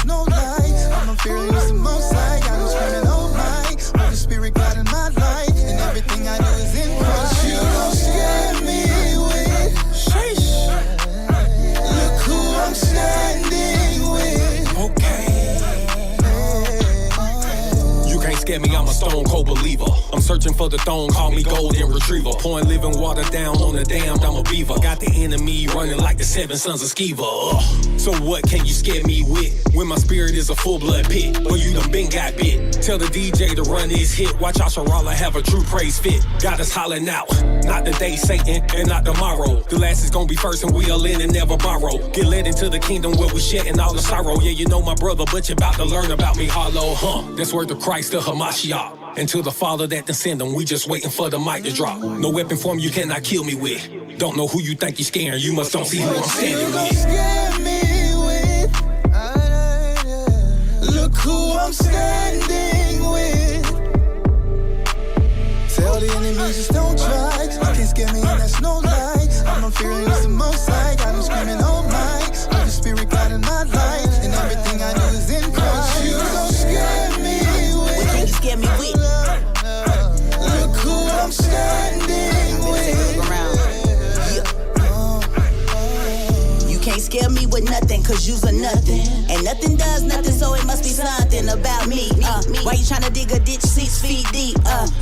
that's no lie. I'm fearless the most high. Got no screaming, oh my. Holy Spirit God in my life, and everything I do is in Christ. You don't scare me with sheesh. Look who I'm standing with. Okay. You can't scare me, I'm a stone cold believer. I'm searching for the throne, call me golden retriever. Pouring living water down on the damned, I'm a beaver. Got the enemy running like the 7 sons of Sceva. So what can you scare me with? When my spirit is a full-blood pit, but you done been got bit. Tell the DJ to run this hit. Watch Asharala have a true praise fit. Got us hollering out, not today, Satan, and not tomorrow. The last is gonna be first, and we'll in and never borrow. Get led into the kingdom where we shedding all the sorrow. Yeah, you know my brother, but you about to learn about me hollow, That's word of Christ, the Hamashiach. And to the Father that done send him, we just waiting for the mic to drop. No weapon form you cannot kill me with. Don't know who you think you scaring, you must don't see who I'm standing with. Scare me with. Look who I'm standing with. Tell the enemies just don't try. You can't scare me and that's no lie. I'm fearless the most high. Got them screaming, oh my. Holy Spirit God in my life, and everything I do is in Christ. You don't scare me with. What can you scare me with? Look who I'm standing with. You can't scare me with nothing, cause you's a nothing. And nothing does nothing, so it must be something about me. Why you tryna dig a ditch 6 feet deep?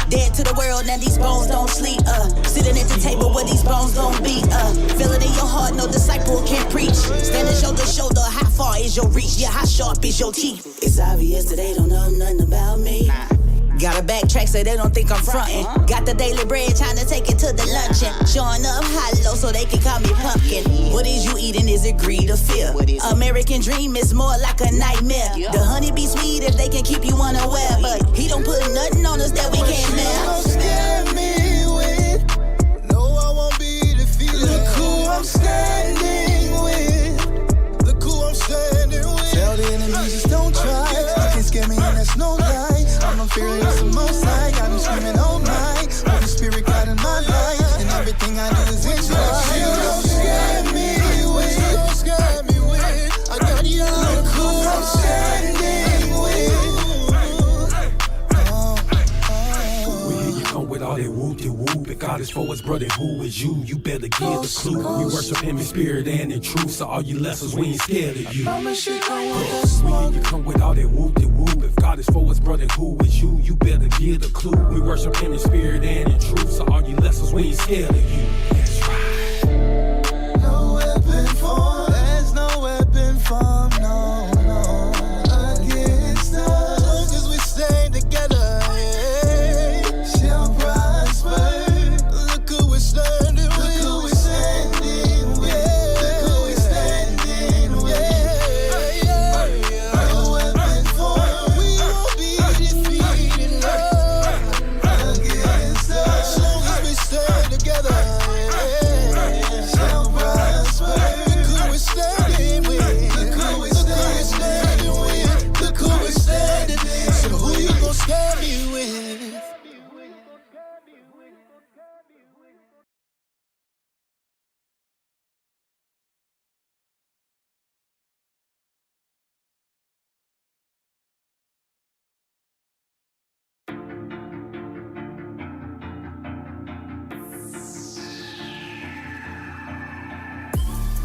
Dead to the world, now these bones don't sleep. Sitting at the table where these bones gon' be. Feel it in your heart, no disciple can preach. Standing shoulder to shoulder, how far is your reach? Yeah, how sharp is your teeth? It's obvious that they don't know nothing about me. Gotta backtrack so they don't think I'm frontin'. Got the daily bread, trying to take it to the luncheon. Showing up hollow so they can call me pumpkin. What is you eating? Is it greed or fear? American dream is more like a nightmare. The honey be sweet if they can keep you unaware, but he don't put nothing on us that we can't bear. You don't scare me with. No, I won't be defeated. Look who I'm standing with. Look who I'm standing with. Tell the enemies just don't try. You can't scare me and that's no lie. I'm fearless the most high. Got them screaming, oh my. Holy Spirit God in my life, and everything I do is in Christ. You don't scare me with. You don't scare me with. I got you. Look who I'm standing with. We hear you come with all that whoop-de-whoop. If God is for us, brother, who is you? You better give the clue. We worship him in spirit and in truth, so all you lessons, we ain't scared of you. We hear you come with all that whoop-de-whoop. If God is for us, brother, who is you? You better give the clue. We worship him in spirit and in truth, so all you lessons, we ain't scared of you. That's right. No weapon formed. There's no weapon formed, no, against us. As long as we stay together, yeah, shall prosper. Look who we're standing with. Look who we're standing with. Look who we're standing with. No weapon formed. We won't be defeated, Lord, against us. As long as we stay together, yeah, shall prosper. Look who we're standing with. Look who we're standing with. Look who we're standing with. So who you gon' scare me with?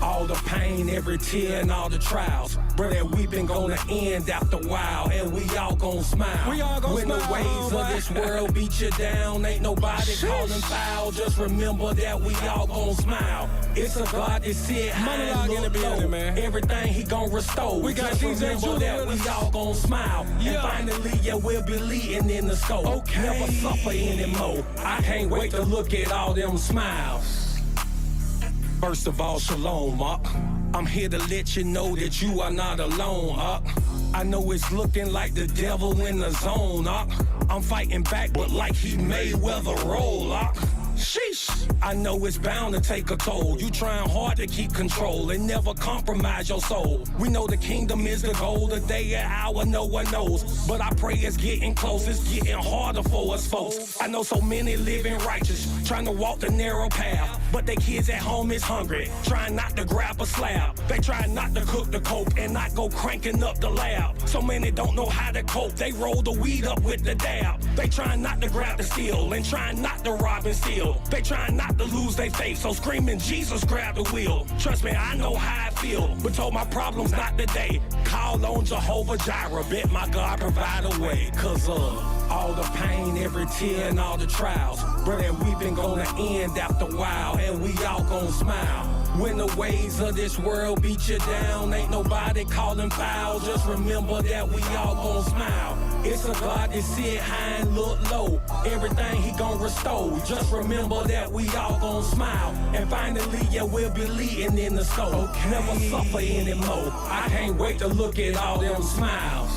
All the pain, every tear, and all the trials, brother, we been gonna end after a while, and we all gon' smile. We all when smile, the waves of this world beat you down, ain't nobody calling foul. Just remember that we all gon' smile. It's a God that sit high and look low. Man. Everything he gon' restore. We got just remember that we all gon' smile. Yeah. And finally, yeah, we'll be leading in the scope. Okay. Never suffer anymore. I can't wait to look at all them smiles. First of all, shalom, I'm here to let you know that you are not alone, I know it's looking like the devil in the zone, I'm fighting back, but like he Mayweather roll, Sheesh, I know it's bound to take a toll. You trying hard to keep control and never compromise your soul. We know the kingdom is the goal, the day and hour no one knows. But I pray it's getting close, it's getting harder for us folks. I know so many living righteous, trying to walk the narrow path. but their kids at home is hungry, trying not to grab a slab. They try not to cook the coke and not go cranking up the lab. So many don't know how to cope, they roll the weed up with the dab. They trying not to grab the steel and trying not to rob and steal. They trying not to lose their faith, so screaming Jesus grab the wheel. Trust me, I know how I feel, but told my problems not today. Call on Jehovah Jireh, bet my God provide a way. Cause all the pain, every tear and all the trials, brother, weeping gonna end after a while, and we all gonna smile. When the ways of this world beat you down, ain't nobody calling foul. Just remember that we all gon' smile. It's a God that sit high and look low. Everything he gon' restore. Just remember that we all gon' smile. And finally, yeah, we'll be leading in the soul. Never suffer anymore. I can't wait to look at all them smiles.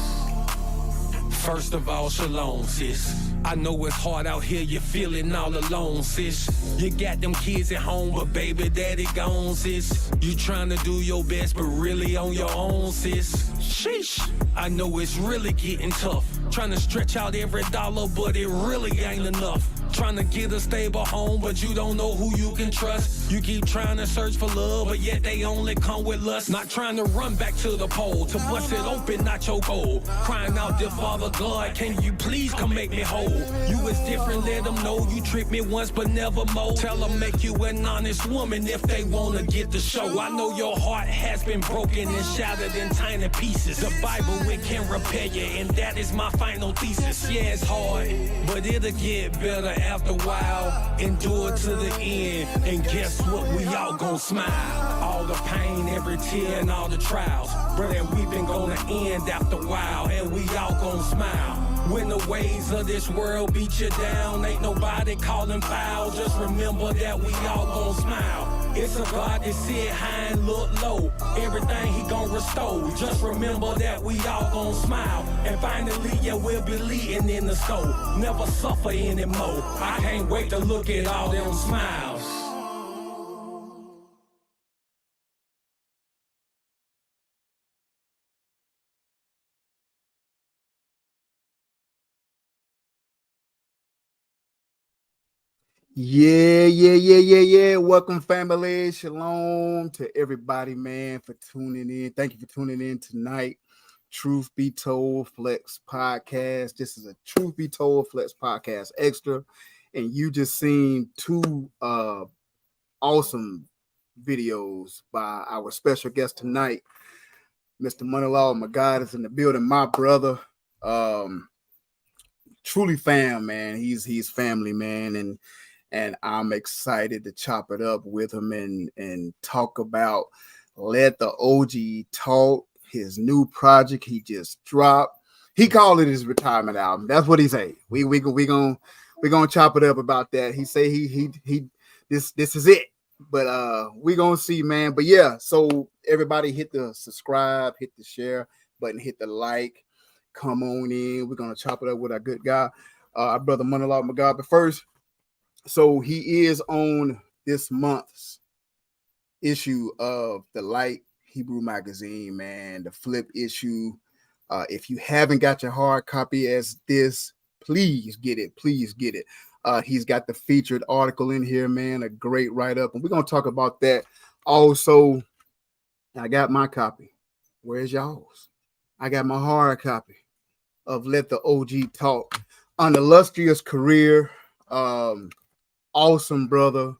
First of all, shalom, sis. I know it's hard out here, you're feeling all alone, sis. You got them kids at home, but baby daddy gone, sis. You trying to do your best, but really on your own, sis. Sheesh. I know it's really getting tough. Trying to stretch out every dollar, but it really ain't enough. Trying to get a stable home, but you don't know who you can trust. You keep trying to search for love, but yet they only come with lust. Not trying to run back to the pole, to bust it open, not your goal. Crying out, dear Father God, can you please come make me whole? You is different, let them know you tricked me once, but never more. Tell them make you an honest woman if they wanna get the show. I know your heart has been broken and shattered in tiny pieces. The Bible, it can repair you, and that is my final thesis. Yeah, it's hard, but it'll get better after a while. Endure to the end, and guess what? We all gon' smile. All the pain, every tear, and all the trials, brother, weeping gonna end after a while, and we all gon' smile. When the ways of this world beat you down, ain't nobody calling foul. Just remember that we all gon' smile. It's a God that sit high and look low. Everything he gon' restore. Just remember that we all gon' smile. And finally, yeah, we'll be leading in the soul. Never suffer anymore. I can't wait to look at all them smiles. Yeah. Welcome, family. Shalom to everybody, man, for tuning in. Thank you for tuning in tonight. Truth Be Told Flex Podcast. This is a Truth Be Told Flex Podcast extra. And you just seen two awesome videos by our special guest tonight. Mr. Monolog, Magad is in the building. My brother. Truly fam, man. He's family, man. And I'm excited to chop it up with him and talk about Let the OG Talk, his new project he just dropped. He called it his retirement album. That's what he say. We gonna chop it up about that. He say he this is it. But we gonna see, man. But yeah, so everybody hit the subscribe, hit the share button, hit the like. Come on in. We're gonna chop it up with our good guy, our brother Monolog Magad. But first, so he is on this month's issue of the Light Hebrew magazine, man, the flip issue. If you haven't got your hard copy as this, please get it. Please get it. He's got the featured article in here, man, a great write-up. And we're going to talk about that. Also, I got my copy. Where's y'all's? I got my hard copy of Let the OG Talk. An illustrious career. Awesome brother,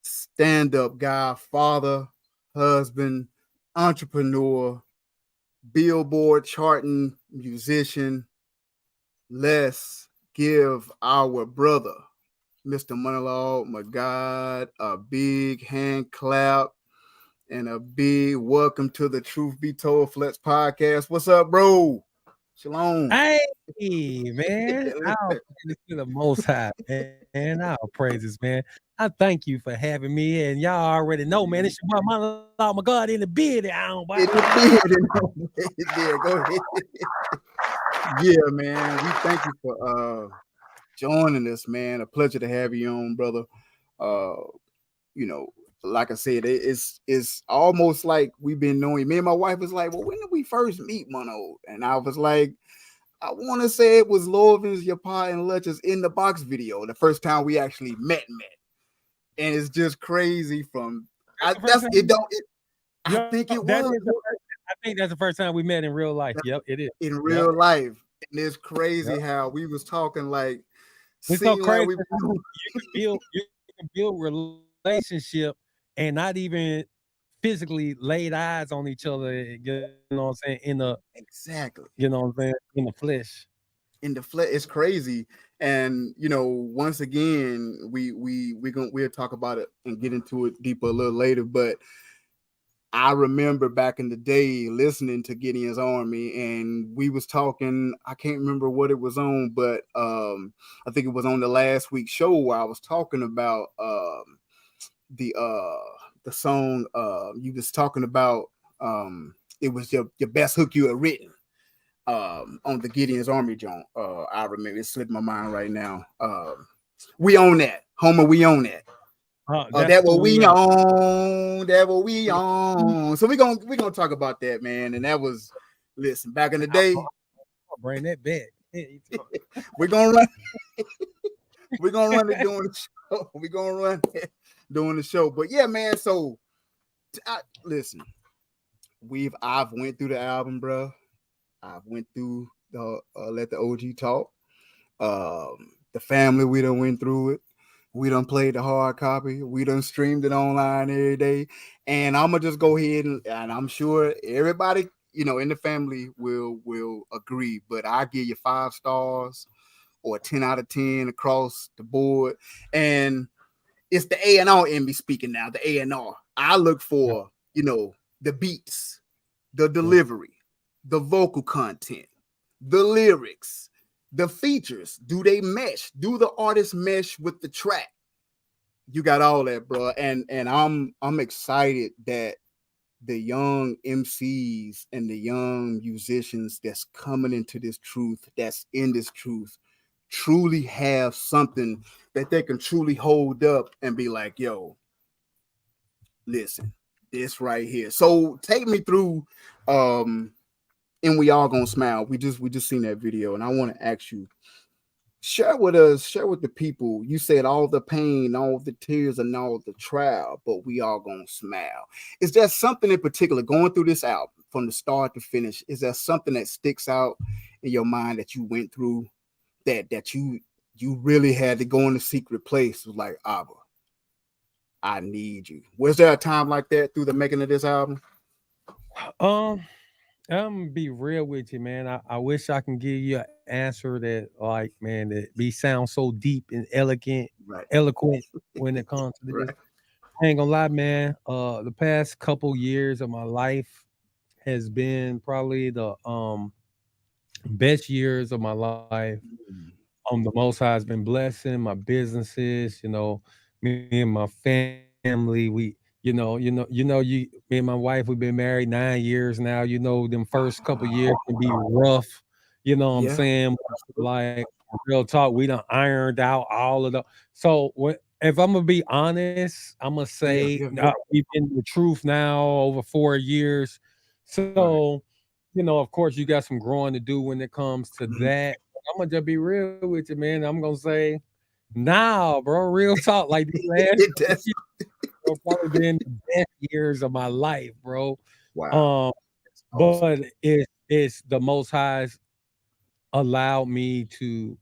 stand-up guy, father, husband, entrepreneur, Billboard charting musician. Let's give our brother, Mr. Monolog Magad, a big hand clap and a big welcome to the Truth Be Told Flex Podcast. What's up, bro? Shalom. Hey, man. I'll praise to the Most High, man. I'll praises, man. I thank you for having me. And y'all already know, man, it's your boy Monolog Magad in the beard. Yeah, go ahead. Yeah, man. We thank you for joining us, man. A pleasure to have you on, brother. You know, like I said, it's almost like we've been knowing. Me and my wife was like, well, when did we first meet, Mono? And I was like, I want to say it was Lovin's, Your Pie, and Lutch's in the Box video, the first time we actually met. and it's just crazy. From I That's the first that's time it. Don't it, I Yo, think it that was is I think that's the first time we met in real life. Yep, it is. in Yep, real life, and it's yep. crazy how we was talking like It's so seemed like crazy we. how you can build relationship and not even physically laid eyes on each other, you know what I'm saying, Exactly. you know what I'm saying, in the flesh. In the flesh, it's crazy. And once again, we'll talk about it and get into it deeper a little later. But I remember back in the day listening to Gideon's Army, and we was talking. I can't remember what it was on, but I think it was on the last week's show where I was talking about the song. You was talking about it was your best hook you had written on the Gideon's Army joint. I remember it slipped my mind right now. We own that, Homer. We own that. That's That what what we we are. own. That what we own. So we gonna talk about that, man. And that was, listen, back in the day. I'll bring that back. we're gonna run. We're gonna run it during the show. We're gonna run it during the show. But yeah, man. So listen, I've went through the album, bro. I've went through the Let the OG Talk. The family, we done went through it. We done played the hard copy. We done streamed it online every day. And I'm gonna just go ahead and I'm sure everybody, in the family will agree. But I give you 5 stars or 10 out of 10 across the board. And it's the A&R in me speaking now. The A&R. I look for, the beats, the delivery, the vocal content, the lyrics, the features. Do they mesh? Do the artist mesh with the track? You got all that, bro. And I'm excited that the young MCs and the young musicians that's coming into this truth, that's in this truth, truly have something that they can truly hold up and be like, yo, listen, this right here. So take me through and We All Gonna Smile. We just seen that video, and I want to ask you, share with the people. You said all the pain, all the tears, and all the trial, but we all gonna smile. Is there something in particular going through this album from the start to finish? Is there something that sticks out in your mind that you went through that you really had to go in a secret place? It was like, Abba, I need you. Was there a time like that through the making of this album? Um, I'm gonna be real with you, man. I wish I can give you an answer that, like, man, that be sound so deep and Right. eloquent when it comes to this. Right. I ain't gonna lie, man. The past couple years of my life has been probably the best years of my life. Mm. The Most High has been blessing my businesses. Me and my family. Me and my wife. We've been married 9 years now. Them first couple years can be rough. You know what I'm Yeah. saying? Like, real talk, we done ironed out all of the. So if I'm gonna be honest, I'm gonna Yeah. say Yeah. Yeah. we've been the truth now over 4 years. Right. So, of course, you got some growing to do when it comes to Mhm. that. I'm gonna just be real with you, man. I'm gonna say, nah, bro, real talk. Like, these last It couple does. years have probably been the best years of my life, bro. Wow. Um, That's awesome. but it's the Most High's allowed me to,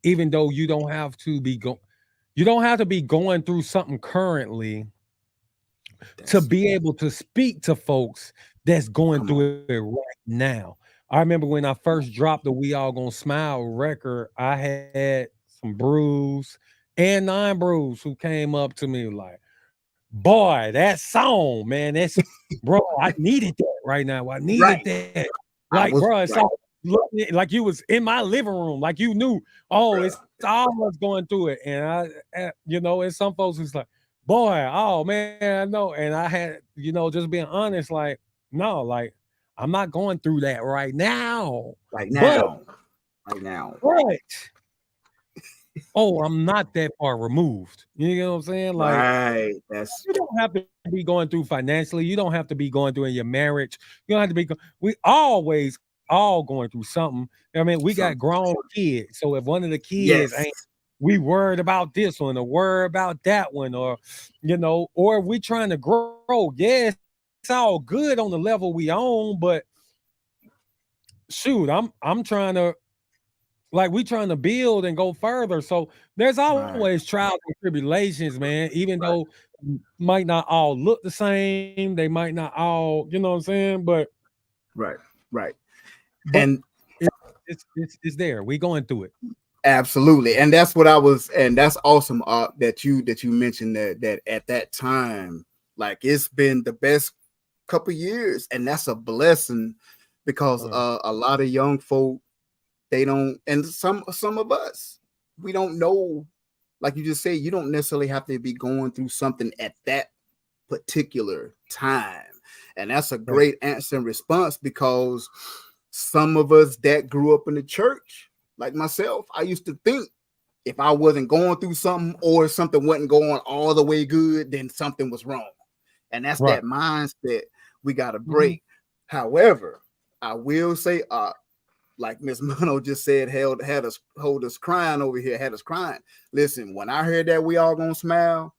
even though you don't have to be going through something currently to That's be able to speak to folks that's going Come on. through it right now. I remember when I first dropped the We All Gonna Smile record, I had some brews and non-brews who came up to me like, boy, that song, man, bro, I needed that right now. I needed Right. that. I Like, was bro, it's right. like you was in my living room, like you knew, oh, it's all of us going through it. And and some folks was like, boy, oh man, I know. And I had, just being honest, like, no, like, I'm not going through that right now. Right But now. Right now. but I'm not that far removed. You know what I'm saying? Like, Right. That's you don't have to be going through financially. You don't have to be going through in your marriage. You don't have to be. We always all going through something. I mean, we got something. grown kids. So if one of the kids Yes. ain't we worried about this one or worried about that one, or or we trying to grow. Yeah, it's all good on the level we own, but shoot, I'm trying to, like, we trying to build and go further. So there's Right. always trials and tribulations, man. Even Right. though might not all look the same, they might not all, you know what I'm saying? Right. Right. But And it, it's there. We going through it. absolutely. And that's what I was, and that's awesome, that you mentioned that at that time, like, it's been the best couple years, and that's a blessing because a lot of young folk, they don't, and some of us, we don't know, like you just said, you don't necessarily have to be going through something at that particular time. And that's a Right. great answer and response, because some of us that grew up in the church, like myself, I used to think if I wasn't going through something, or something wasn't going all the way good, then something was wrong. And that's Right. that mindset we got to Mhm. break. However, I will say, like Miss Mono just said, had us hold us crying over here, had us crying. Listen, when I heard that we all gonna smile,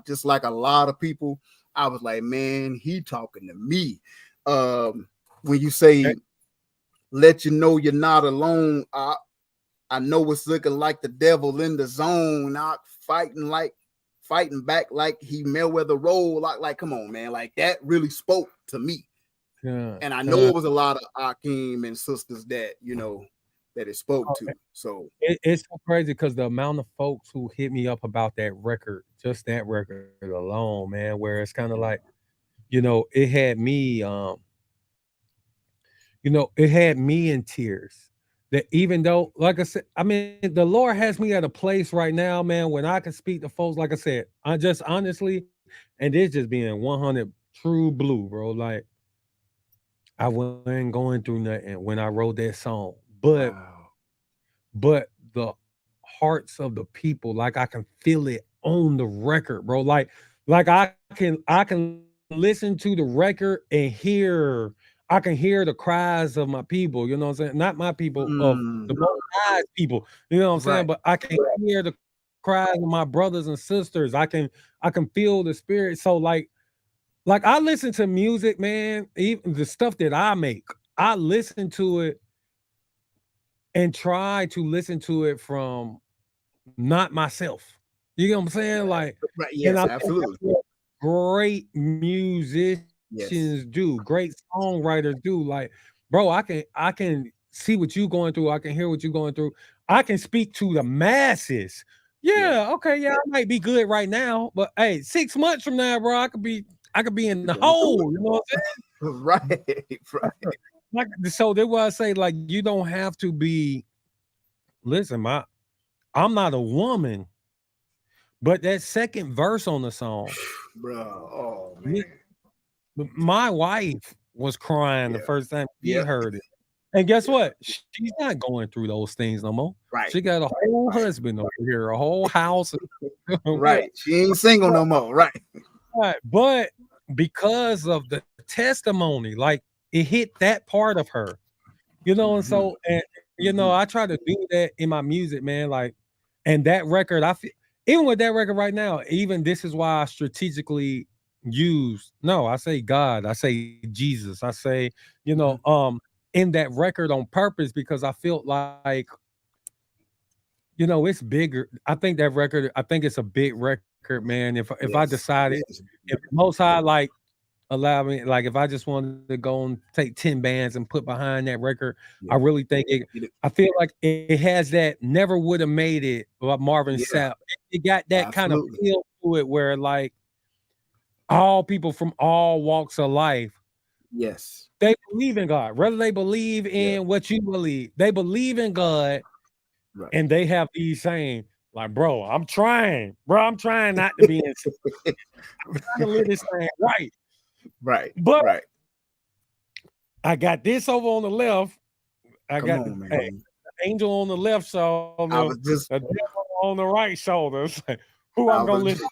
just like a lot of people, I was like, man, he talking to me. When you say, let you know you're not alone, I know it's looking like the devil in the zone, not fighting back like he Mayweather roll. Like, come on, man. Like, that really spoke to me. Yeah. And I know it was a lot of Akeem and sisters that, that it spoke Oh, to. So it's so crazy because the amount of folks who hit me up about that record, just that record alone, man, where it's kind of like, it had me, it had me in tears. That even though, like I said, I mean, the Lord has me at a place right now, man, when I can speak to folks. Like I said, I just honestly, and this just being 100 true blue, bro. Like, I wasn't going through nothing when I wrote that song, wow. but the hearts of the people, like, I can feel it on the record, bro. Like I can listen to the record and I can hear the cries of my people, you know what I'm saying? Not my people, of the Mm, most high people, you know what I'm saying? right. But I can hear the cries of my brothers and sisters. I can feel the spirit. So like I listen to music, man, even the stuff that I make. I listen to it and try to listen to it from not myself. You know what I'm saying? Like, Right. and Yes, I think that's absolutely. what great musicians Yes. do, great songwriters do. Like, bro, I can see what you going through. I can hear what you're going through. I can speak to the masses. Yeah. Yeah, okay, yeah, I might be good right now, but hey, 6 months from now, bro, I could be in You're the going through hole. You know what I'm saying? it. Right. Right. Like, so that's why I say, like, you don't have to be. Listen, I'm not a woman, but that second verse on the song, Bro. Oh me- man. my wife was crying the Yeah. first time she Yep. heard it. And guess Yeah. what? She's not going through those things no more. Right. She got a whole Right. husband over here, a whole house. Right. She ain't single no more. Right. But because of the testimony, like, it hit that part of her, and Hmm. I Hmm. try to do that in my music, man. Like, and that record, I feel, even with that record right now, even this is why I strategically use, no, I say God, I say Jesus, I say, Hmm. in that record on purpose, because I felt like, it's bigger. I think that record, I think it's a big record, man. If I Yes. decided, It is. if the Most High, like, allow me, like, if I just wanted to go and take 10 bands and put behind that record, I Yeah. really think it, It, I feel like it has that never would have made it about Marvin yeah. Sapp. It got that kind of Absolutely. feel to it where, like, all people from all walks of life, Yes. they believe in God. Whether they believe Yeah. in what you believe, they believe in God, and Right. they have these saying, like, bro, I'm trying. Bro, I'm trying not to be in sin. I'm trying to live this thing right. Right. But Right. I got this over on the left. I Come got on, hey, man. the angel on the left I shoulder, was just, the devil on the right shoulder. It's like, who I I'm gonna was, listen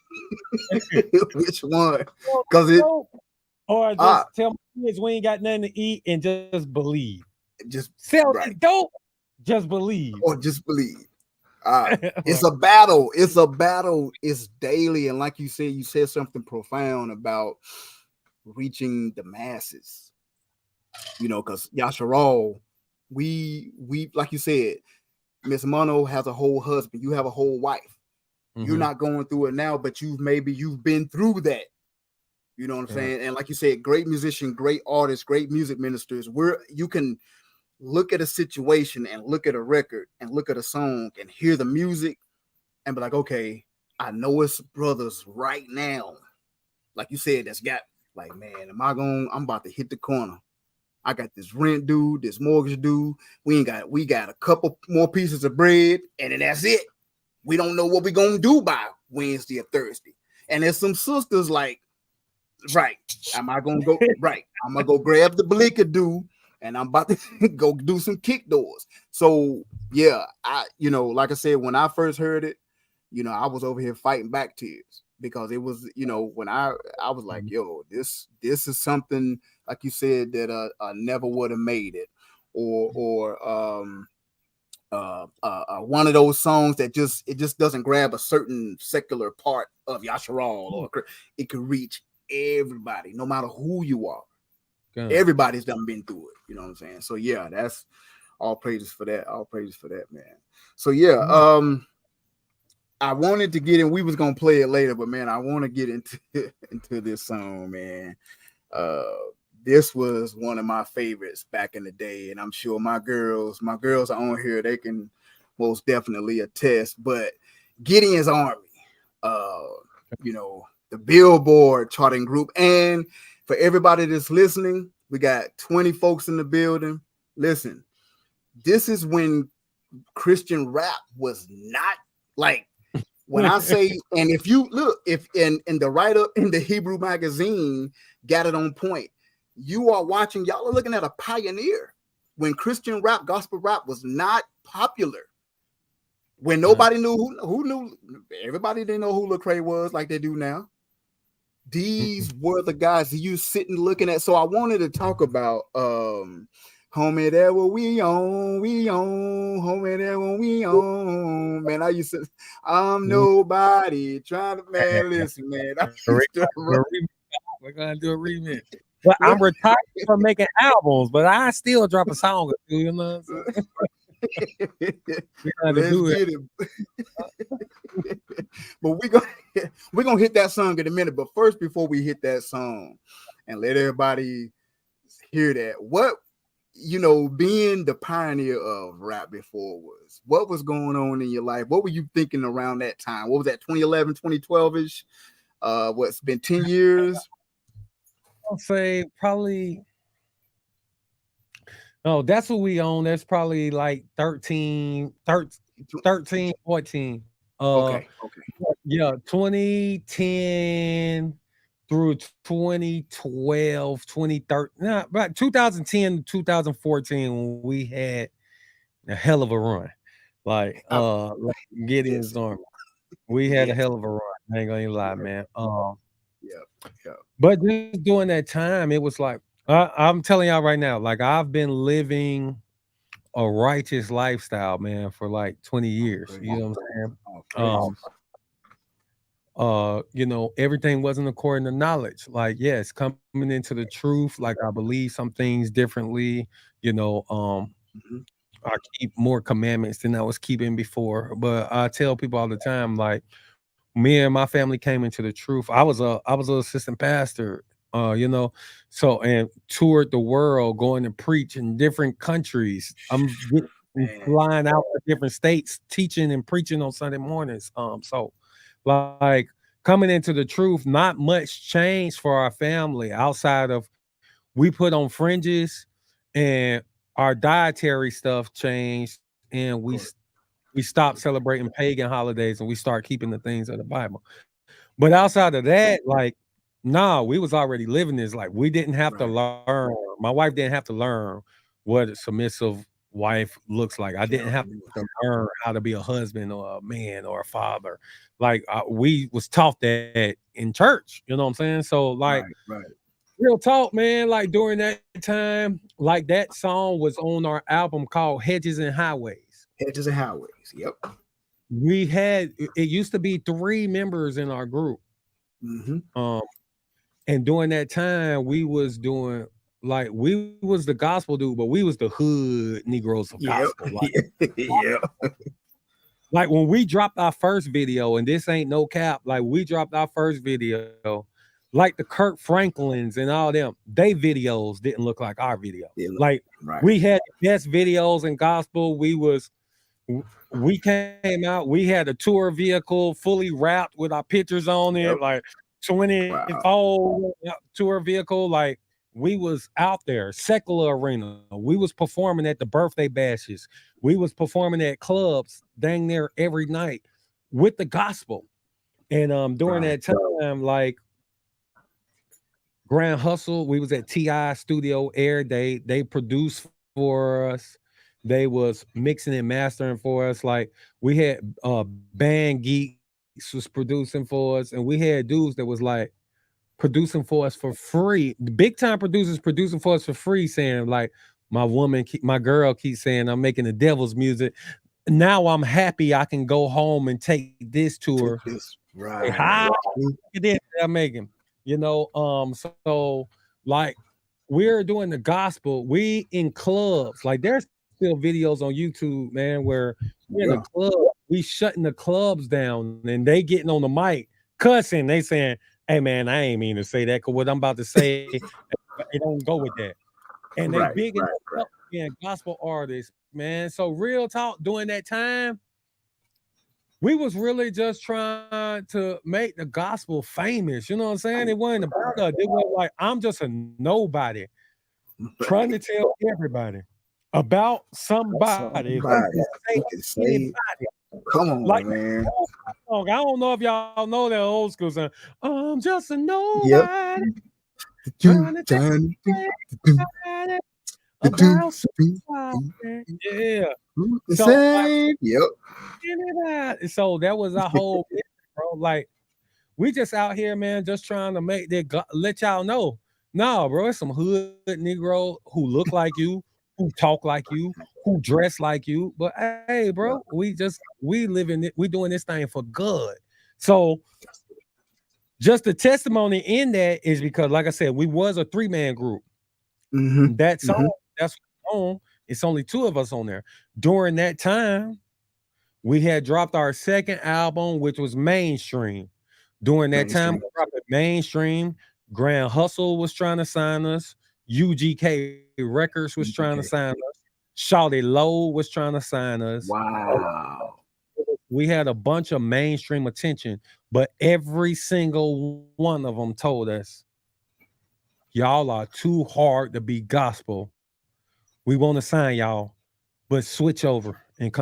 to? which one? Well, Because it, or ah, just tell my kids we ain't got nothing to eat and just believe. just Sell right. it dope, just believe. Or just believe. It's a battle. It's a battle. It's daily. And like you said something profound about reaching the masses. You know, because Yasharal, we like you said, Miss Mono has a whole husband. You have a whole wife. You're not going through it now, but you've been through that. You know what I'm saying? And like you said, great musician, great artists, great music ministers. You can look at a situation and look at a record and look at a song and hear the music and be like, okay, I know it's brothers right now. Like you said, that's got like, man, I'm about to hit the corner. I got this rent due, this mortgage due. We got a couple more pieces of bread, and then that's it. We don't know what we're gonna do by Wednesday or Thursday. And there's some sisters like, right, am I gonna go right? I'm gonna go grab the blickadoo and I'm about to go do some kick doors. So yeah, like I said, when I first heard it, I was over here fighting back tears because it was, when I was like, yo, this is something, like you said, that I never would have made it, or one of those songs that it just doesn't grab a certain secular part of Yasharal, or it could reach everybody, no matter who you are. Everybody's done been through it. You know what I'm saying? So yeah, that's all praises for that. All praises for that, man. So yeah, I wanted to get in. We was gonna play it later, but man, I want to get into this song, man. This was one of my favorites back in the day, and I'm sure my girls are on here. They can most definitely attest. But Gideon's Army, the Billboard charting group, and for everybody that's listening, we got 20 folks in the building. Listen, this is when Christian rap was not like, when I say, and if you look, if in the write-up in the Hebrew magazine got it on point, y'all are looking at a pioneer when Christian rap, gospel rap was not popular. When nobody knew who knew, everybody didn't know who Lecrae was like they do now. These were the guys that you sitting looking at. So I wanted to talk about homie, there what we on, homie, there what we on. Man, I used to, I'm nobody trying to, man, listen, man. We're gonna do a remix. But I'm retired from making albums, but I still drop a song or two, you know. Let's get it. But we're gonna hit that song in a minute. But first, before we hit that song and let everybody hear that, what being the pioneer of rap before what was going on in your life? What were you thinking around that time? What was that, 2011, 2012-ish? What's been 10 years? I'll say probably. No, that's what we own. That's probably like 13, 14. Okay. Yeah, 2010 through 2012, 2013. About 2010 to 2014, when we had a hell of a run. Like Gideon's Army. We had a hell of a run. I ain't gonna lie, man. Yeah. But just during that time, it was like, I'm telling y'all right now, like I've been living a righteous lifestyle, man, for like 20 years. You know what I'm saying? Everything wasn't according to knowledge. Like, yes, coming into the truth, like I believe some things differently. I keep more commandments than I was keeping before. But I tell people all the time, like, me and my family came into the truth. I was an assistant pastor, so, and toured the world, going to preach in different countries. I'm flying out to different states, teaching and preaching on Sunday mornings. So like coming into the truth, not much changed for our family outside of we put on fringes and our dietary stuff changed, and we stopped celebrating pagan holidays and we start keeping the things of the Bible. But outside of that, like, we was already living this. Like, we didn't have to learn. My wife didn't have to learn what a submissive wife looks like. I didn't have to learn how to be a husband or a man or a father. Like, we was taught that in church. You know what I'm saying? So, like, real talk, man. Like, during that time, like, that song was on our album called Hedges and Highways. Hedges and Highways. Yep. we had it used to be 3 members in our group. Um, and during that time, we was doing like we was the gospel dude, but we was the hood Negroes of gospel. Like when we dropped our first video, and this ain't no cap, like we dropped our first video, like the Kirk Franklins and all them, they videos didn't look like our video. Like we had the best videos in gospel. We came out, we had a tour vehicle fully wrapped with our pictures on it, like 24 tour vehicle. Like we was out there, secular arena. We was performing at the birthday bashes. We was performing at clubs dang near every night with the gospel. And during that time, like Grand Hustle, we was at TI Studio Air. They produced for us. They was mixing and mastering for us. Like we had Band Geeks was producing for us, and we had dudes that was like producing for us for free. Big time producers producing for us for free, saying like, my girl keeps saying I'm making the devil's music. Now I'm happy I can go home and take this tour. How it is I'm making, so like we're doing the gospel. We in clubs, like there's still videos on YouTube, man, where we're in the club, we shutting the clubs down, and they getting on the mic cussing. They saying, "Hey man, I ain't mean to say that, because what I'm about to say, it don't go with that." And they big up being gospel artists, man. So real talk, during that time, we was really just trying to make the gospel famous. You know what I'm saying? It wasn't about us. It was like, I'm just a nobody trying to tell everybody about somebody. Come on, like, man. I don't know if y'all know that old school song. I'm just a nobody trying to tell everybody about somebody. Yeah. So, so that was our whole business, bro. Like we just out here, man, just trying to make that let y'all know. No, bro, it's some hood Negro who look like you, who talk like you, who dress like you. But hey, bro, we living it, we doing this thing for good. So just the testimony in that is because, like I said, we was a 3-man group. That song, that's on. It's only 2 of us on there. During that time, we had dropped our second album, which was Mainstream. During that time, we dropped it Mainstream. Grand Hustle was trying to sign us. UGK Records was trying to sign us. Shawty Low was trying to sign us. Wow. We had a bunch of mainstream attention, but every single one of them told us, y'all are too hard to be gospel. We want to sign y'all, but switch over and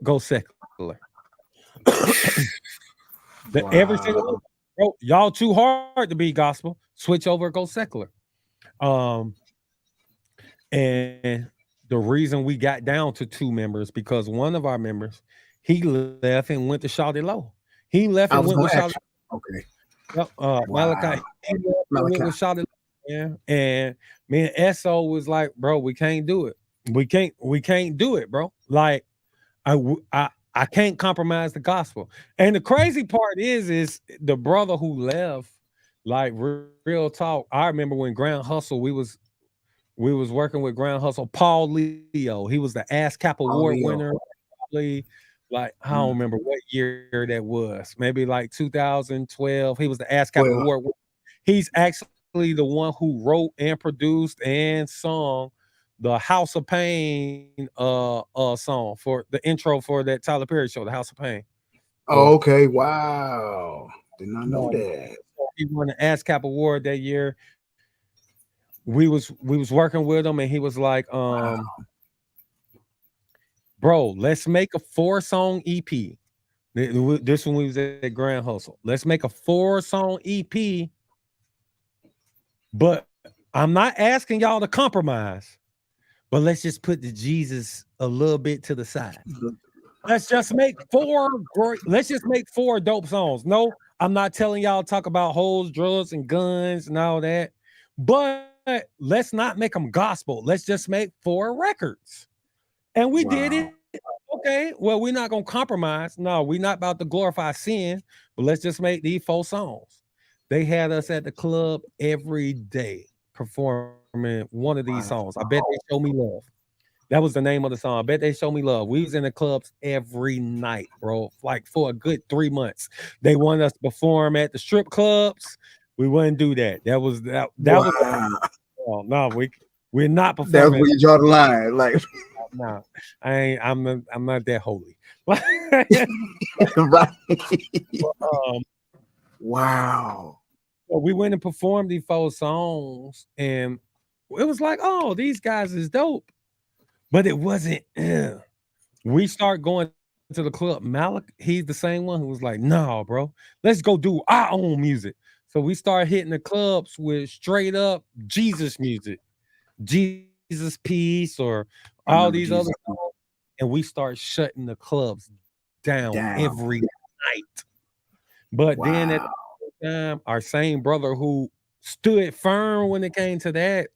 go secular. Every single one, bro, y'all too hard to be gospel. Switch over, go secular. And the reason we got down to 2 members, because one of our members, he left and went to Shawty Low. He left and went with Shawty. Okay. Malachi. He left and went with Shawty Low. Yeah. And me and SO was like, bro, we can't do it. We can't do it, bro. Like I can't compromise the gospel. And the crazy part is the brother who left, like real talk. I remember when Grand Hustle, we was working with Grand Hustle, Paul Leo. He was the ASCAP award winner. Like I don't remember what year that was. Maybe like 2012. He was the ASCAP award winner. He's actually the one who wrote and produced and sung the House of Pain song for the intro for that Tyler Perry show, the House of Pain. Oh, okay. Wow. Did not know that. He won the ASCAP award that year. We was working with him, and he was like, bro, let's make a 4-song EP. This one we was at Grand Hustle. Let's make a 4-song EP. But I'm not asking y'all to compromise, but let's just put the Jesus a little bit to the side. Let's just make 4 dope songs. No, I'm not telling y'all to talk about hoes, drugs, and guns and all that. But let's not make them gospel. Let's just make 4 records. And we did it. okay, well, we're not gonna compromise. No, we're not about to glorify sin, but let's just make these 4 songs. They had us at the club every day performing one of these songs. I bet they show me love. That was the name of the song. I bet they show me love. We was in the clubs every night, bro. Like for a good 3 months. They wanted us to perform at the strip clubs. We wouldn't do that. That was Wow. oh, no, we're not That's performing. where you draw the line. Like, No, I'm not that holy. right. um, Wow. so we went and performed these 4 songs, and it was like, oh, these guys is dope. But it wasn't. We start going to the club. Malik, he's the same one who was like, "No, bro, let's go do our own music." So we start hitting the clubs with straight up Jesus music, Jesus Peace, or all these other songs, and we start shutting the clubs down every night. But then at the same time, our same brother who stood firm when it came to that.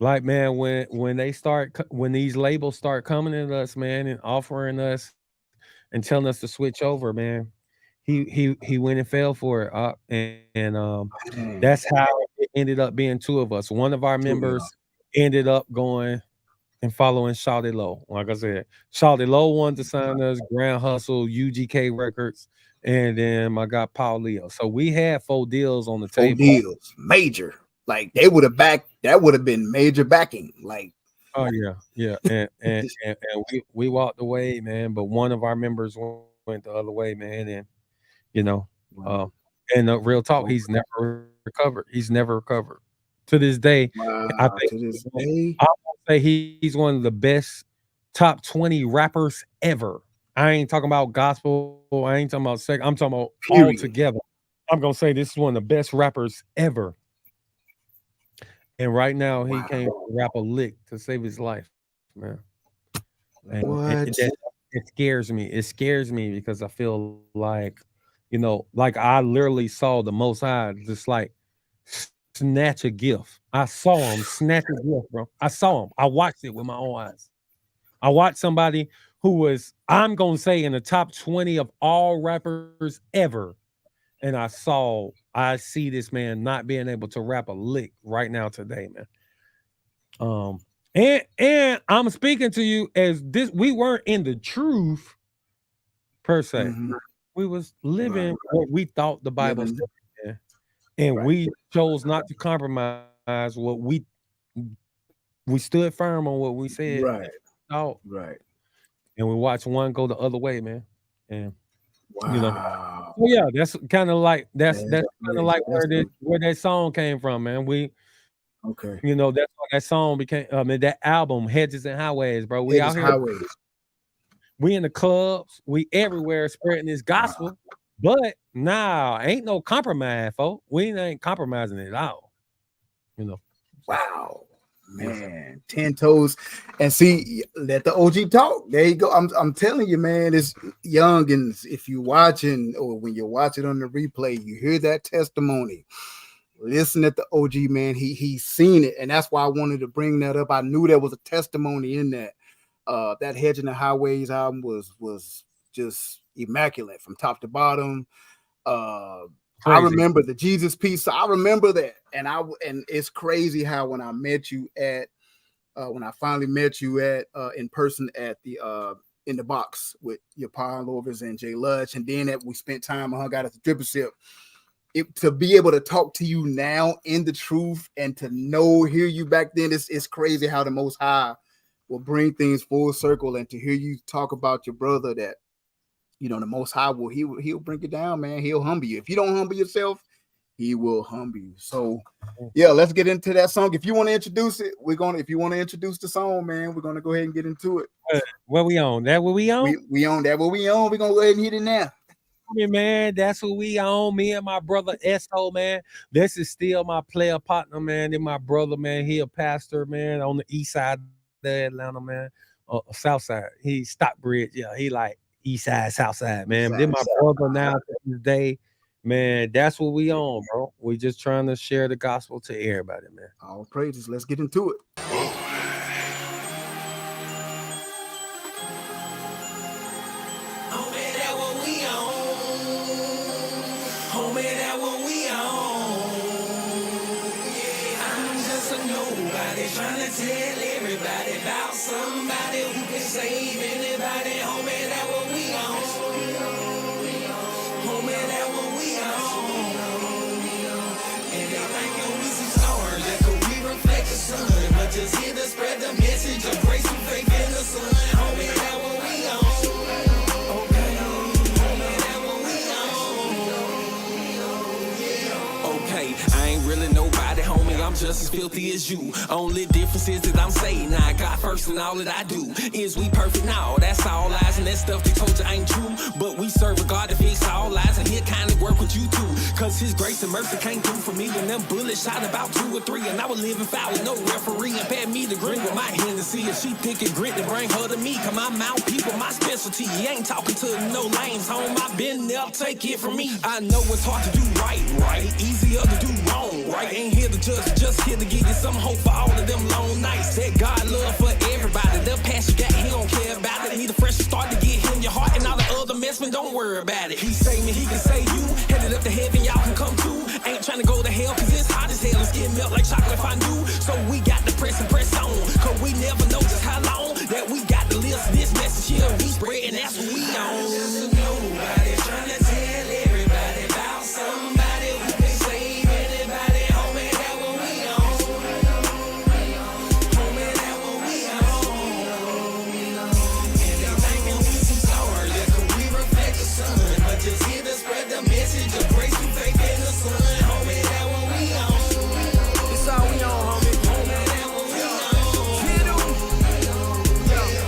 Like, man, when these labels start coming at us, man, and offering us and telling us to switch over, man, he went and fell for it. That's how it ended up being 2 of us. One of our members ended up going and following Shawty Low. Like I said, Shawty Low wanted to sign us, Grand Hustle, UGK Records, and then my guy Paul Leo. So we had 4 deals on the table. 4 deals, major. Like they would have backed. That would have been major backing. Like, oh yeah, and we walked away, man. But one of our members went the other way, man, and you know, and real talk, he's never recovered. He's never recovered to this day. I think to this day, I would say he's one of the best top 20 rappers ever. I ain't talking about gospel. I ain't talking about sex. I'm talking about all together. I'm gonna say this is one of the best rappers ever. And right now, he can't rap a lick to save his life, man. And it scares me. It scares me because I feel like, like I literally saw the Most High just like snatch a gift. I saw him snatch a gift, bro. I saw him. I watched it with my own eyes. I watched somebody who was, I'm going to say, in the top 20 of all rappers ever. And I see this man not being able to rap a lick right now today, man. And I'm speaking to you as this. We weren't in the truth per se. We was living what we thought the Bible said, and we chose not to compromise what we stood firm on what we said. Right. And we watched one go the other way, man. And well, yeah, that's kind of like that's kind of like where that song came from, man. That's why that song became. That album, Hedges and Highways, bro. We out here, we in the clubs, we everywhere spreading this gospel. But ain't no compromise, folks. We ain't compromising at all. Wow. Man, 10 toes. And see, let the OG talk. There you go. I'm telling you, man, it's young, and if you're watching or when you're watching on the replay, you hear that testimony. Listen at the OG, man. He's seen it, and that's why I wanted to bring that up. I knew there was a testimony in that. That Hedge and the Highways album was just immaculate from top to bottom. I remember the Jesus piece. I remember that, and it's crazy how when I met you at, when I finally met you at in person at the in the box with your Paul Lovers and Jay Lutch, and then that we spent time and hung out at the Dripper Sip. To be able to talk to you now in the truth and to hear you back then, it's crazy how the Most High will bring things full circle, and to hear you talk about your brother that. The Most High he'll bring you down, man. He'll humble you. If you don't humble yourself, he will humble you. So yeah, let's get into that song. If you want to introduce it, if you want to introduce the song, man, we're gonna go ahead and get into it. What we on? That what we on? We on that what we on. We're gonna go ahead and hit it now. Man, that's what we on. Me and my brother Esto, man. This is still my player partner, man. And my brother, man, he a pastor, man, on the east side of Atlanta, man. South side. He Stockbridge. Yeah, he like east side, south side, man. Then my brother now to this day, man, that's what we on, bro. We just trying to share the gospel to everybody, man. All praises. Let's get into it. trying to tell everybody about somebody who can save anybody. Homie, that what we on. Homie, that what we on. And they thinking we some stars that could we reflect the sun, but just here to spread the message of grace and faith in the sun. Homie, that what we on. Okay, homie, that what we on. Okay, I ain't really nobody, homie. I'm just as filthy as you. Only difference is that I'm saying I got first, and all that I do is we perfect now. That's all lies, and that stuff they told you ain't true. But we serve a God to fix all lies, and he'll kindly work with you too. Cause his grace and mercy came through for me when them bullets shot about 2 or 3, and I was living foul with no referee. And pat me to grin with my hand to see if she thick and grit to bring her to me. Cause my mouth people my specialty. He ain't talking to no lames, home. I been there, take it from me. I know it's hard to do right, easier to do wrong, right? Ain't here to judge, just here to give you some hope for all of them long nights. That God love for everybody. The passion got, he don't care about it. Need a fresh start to get him your heart, and all the other mess, man, don't worry about it. He say me, he can say you. Headed up to heaven, y'all can come too. Ain't trying to go to hell, cause it's hot as hell. It's getting melt like chocolate fondue. So we got to press and press on, cause we never know just how long that we got to listen this message here. We spread, and that's what we on. Nobody trying to tell everybody about somebody who can save anybody. Homie, that what we on. Homie, that what we on. And they thinking we some stars that could we reflect the sun, but just here to spread the message of grace and faith in the sun. Homie, that what we on. It's all we on, homie. Homie, that what we on.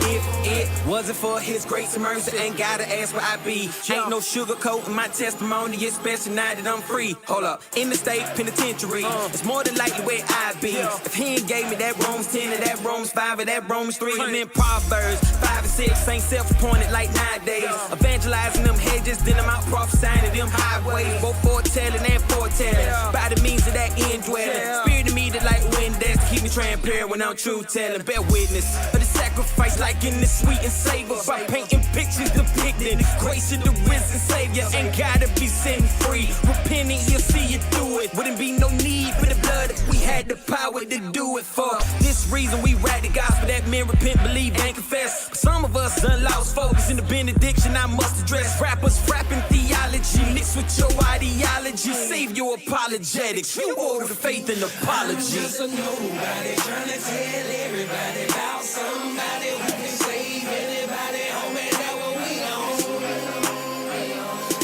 If it wasn't for his grace and mercy, ain't gotta ask where I be. Ain't no sugarcoat in my testimony, especially now that I'm free. Hold up, in the state penitentiary, it's more than likely where I be. If he ain't gave me that Romans 10 or that Romans 5 or that Romans 3, I'm in Proverbs 5 and 6, ain't self-appointed like nowadays. Evangelizing them hedges, then I'm out prophesying to them highways. Both foretelling and foretelling, by the means of that indwelling. Spirit of me that like wind that's to keep me transparent when I'm truth telling. Bear witness of the sacrifice like in the sweet and savor, by painting pictures depicting grace of the risen Savior. Ain't gotta be sin free, repenting he'll see you through it. Wouldn't be no need for the blood if we had the power to do it. For this reason we rap the gospel that men repent, believe, and confess. But some of us done lost focus in the benediction I must address. Rappers rapping theology mixed with your ideology. Save your apologetics, you order the faith and apology. Just a nobody trying to tell everybody about somebody who can save anybody. Homie, that what we on.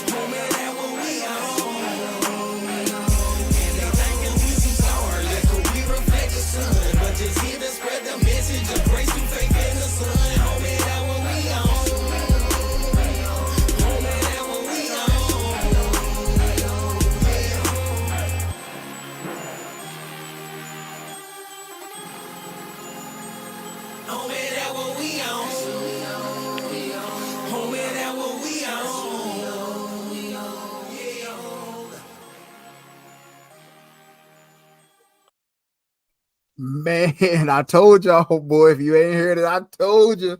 Homie, that what we on. And they thinking we some stars that could we reflect the sun, but just here to spread the message of grace and faith in the sun. Homie, that what we on. Homie, that what we on. Homie, that what we on. Homie, that what we on. Man, I told y'all, boy, if you ain't heard it, I told you.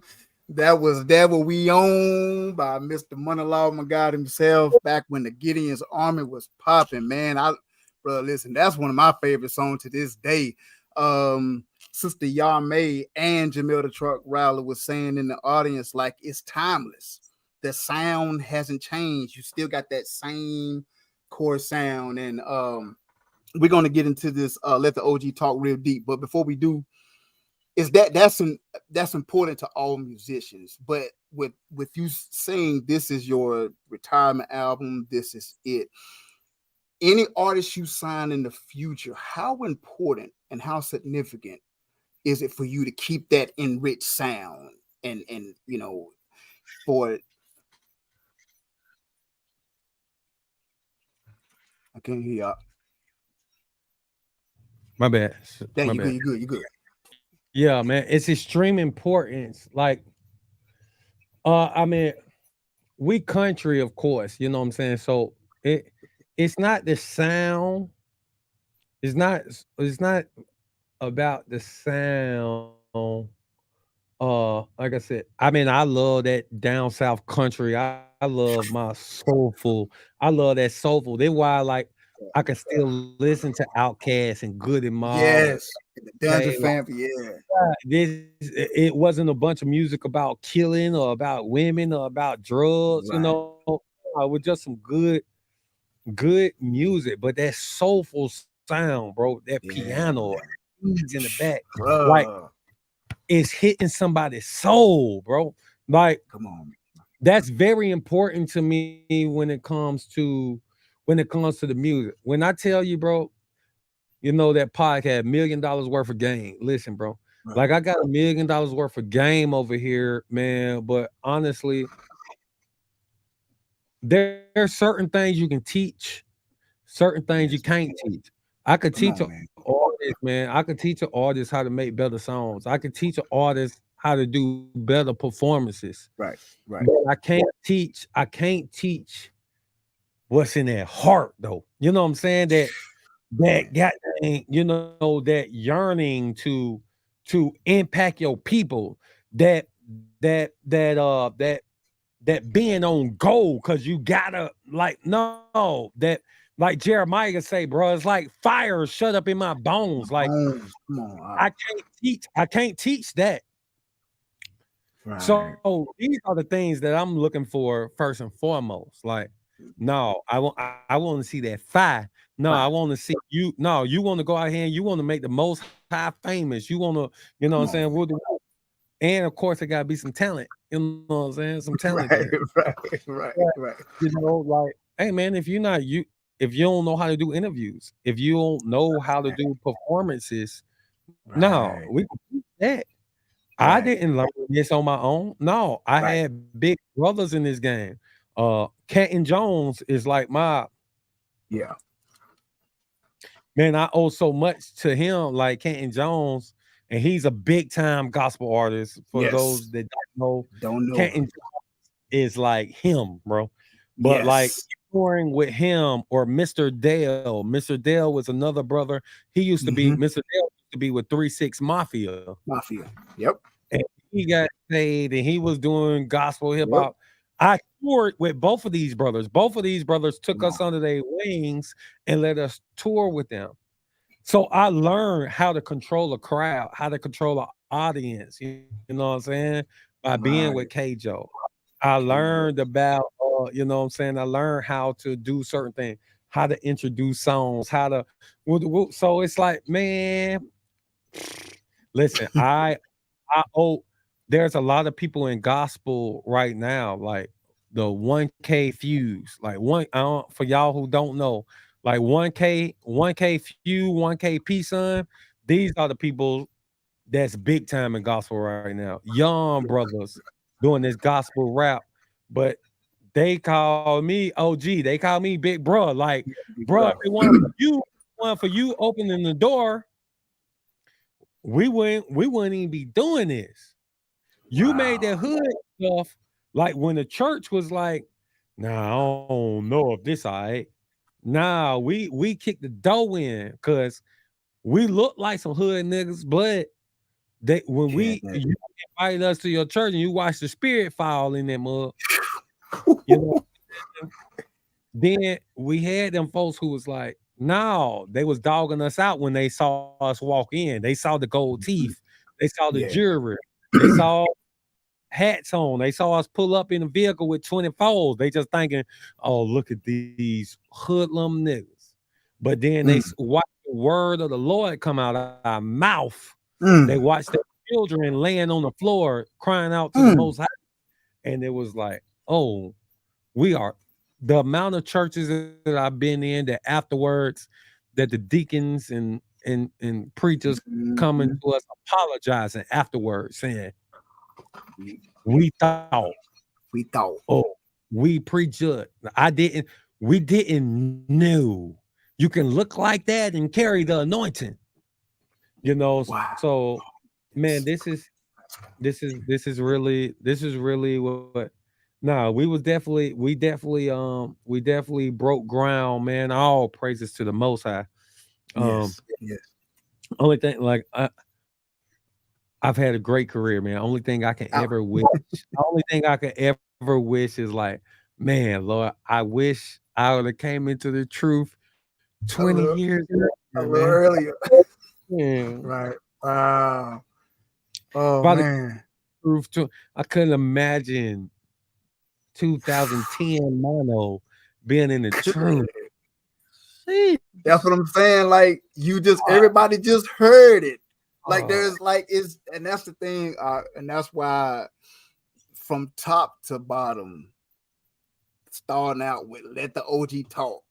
That was That What We Own by Mr. Monolog, Magad himself, back when the Gideon's Army was popping, man. Bro, listen, that's one of my favorite songs to this day. Sister Yah-May and Jamil the Truck Riley was saying in the audience, like, it's timeless. The sound hasn't changed. You still got that same core sound. And we're going to get into this, let the OG talk real deep. But before we do, is that's important to all musicians. But with you saying this is your retirement album, this is it. Any artist you sign in the future, how important and how significant is it for you to keep that enriched sound and you know, for I can't hear y'all. My bad. Dang, My you bad. good. Yeah, man, it's extreme importance. Like, I mean, we country, of course, you know what I'm saying. So it's not the sound. It's not about the sound. Like I said, I mean, I love that down south country. I love my soulful. I love that soulful. That's why, like, I can still listen to Outkast and Good and Mob and Yes. The Dungeon say like Family. Yeah. it wasn't a bunch of music about killing or about women or about drugs, you Right. know. With just some good music, but that soulful sound, bro, that Yeah, piano man. keys in the back, like Bruh. it's hitting somebody's soul, bro. Like Come on. that's very important to me when it comes to the music. When I tell you, bro, that podcast, $1 million worth of game. Listen, bro. Right. Like I got $1 million worth of game over here, man. But honestly, there's certain things you can teach, certain things you Yes. can't teach. I could Come teach on, an man. artist, man. I could teach an artist how to make better songs. I could teach an artist how to do better performances. Right. Right. But I can't teach what's in their heart though. You know what I'm saying? That Man. got that yearning to impact your people, that that that uh that that being on goal because you gotta like no that like Jeremiah say, bro, it's like fire shut up in my bones. Like Bones. Come on. I can't teach that. Right. So these are the things that I'm looking for first and foremost. Like, no, I want to see that fire. No, I Right. want to see you. No, you want to go out here and you want to make the most high famous. You want to, what Come I'm on, saying? man. And of course, it gotta be some talent. You know what I'm saying? Some talent Right. there. Right. Right. But, Right. like, hey man, if you don't know how to do interviews, if you don't know how to do performances, no, Right. we can do that. I Right. didn't learn this on my own. No, I Right. had big brothers in this game. Kenton Jones is like my Yeah. man. I owe so much to him, like Kenton Jones, and he's a big time gospel artist. For Yes. those that don't know, Don't know. Kenton is like him, bro. But like Yes. touring with him or Mr. Dale. Mr. Dale was another brother. He used to be Mm-hmm. Mr. Dale used to be with 3 6 Mafia. Mafia. Yep. And he got paid and he was doing gospel hip Yep. hop. I toured with both of these brothers. Both of these brothers took Come us on. under their wings and let us tour with them. So I learned how to control a crowd, how to control an audience. You know what I'm saying? By being Right. with K-Joe. I K-Joe. learned about, you know what I'm saying? I learned how to do certain things, how to introduce songs, how to. So it's like, man, listen, I owe. There's a lot of people in gospel right now, like the 1K fuse, like I don't, for y'all who don't know, like 1K fuse, 1K P son. These are the people that's big time in gospel right now. Young brothers doing this gospel rap, but they call me OG. They call me Big Bro. Like, Big bro, if brother. it wasn't for you, opening the door, we wouldn't even be doing this. You made that Wow. hood stuff like when the church was like, nah, I don't know if this all right. Nah, we kicked the dough in because we look like some hood niggas, but they when Yeah. you invited us to your church and you watched the spirit fall in that mug, you know, then we had them folks who was like, no, they was dogging us out when they saw us walk in. They saw the gold teeth, they saw the Yeah. jewelry, they saw hats on. They saw us pull up in a vehicle with 24s. They just thinking, oh, look at these hoodlum niggas. But then they Mm. watch the word of the Lord come out of our mouth. They Mm. watched their children laying on the floor crying out to the Mm. Most High. And it was like, oh, we are the amount of churches that I've been in that afterwards that the deacons and preachers coming Mhm. to us apologizing afterwards saying, We we thought, we thought. oh, we prejudged. We didn't know you can look like that and carry the anointing. Wow. So man, this is really what no, we definitely broke ground, man. All praises to the most high. Um Yes. Yes. only thing like I've had a great career, man. Out. Only thing I can ever wish is like, man, Lord, I wish I would have came into the truth A 20 little, years a earlier, little man. earlier. Man. Right. Wow. Oh By the man. truth, too, I couldn't imagine 2010 Mono being in the truth. Sheesh. That's what I'm saying. Like you just Ah, everybody just heard it. Like ah, there's like is and that's the thing, and that's why from top to bottom, starting out with Let the OG Talk,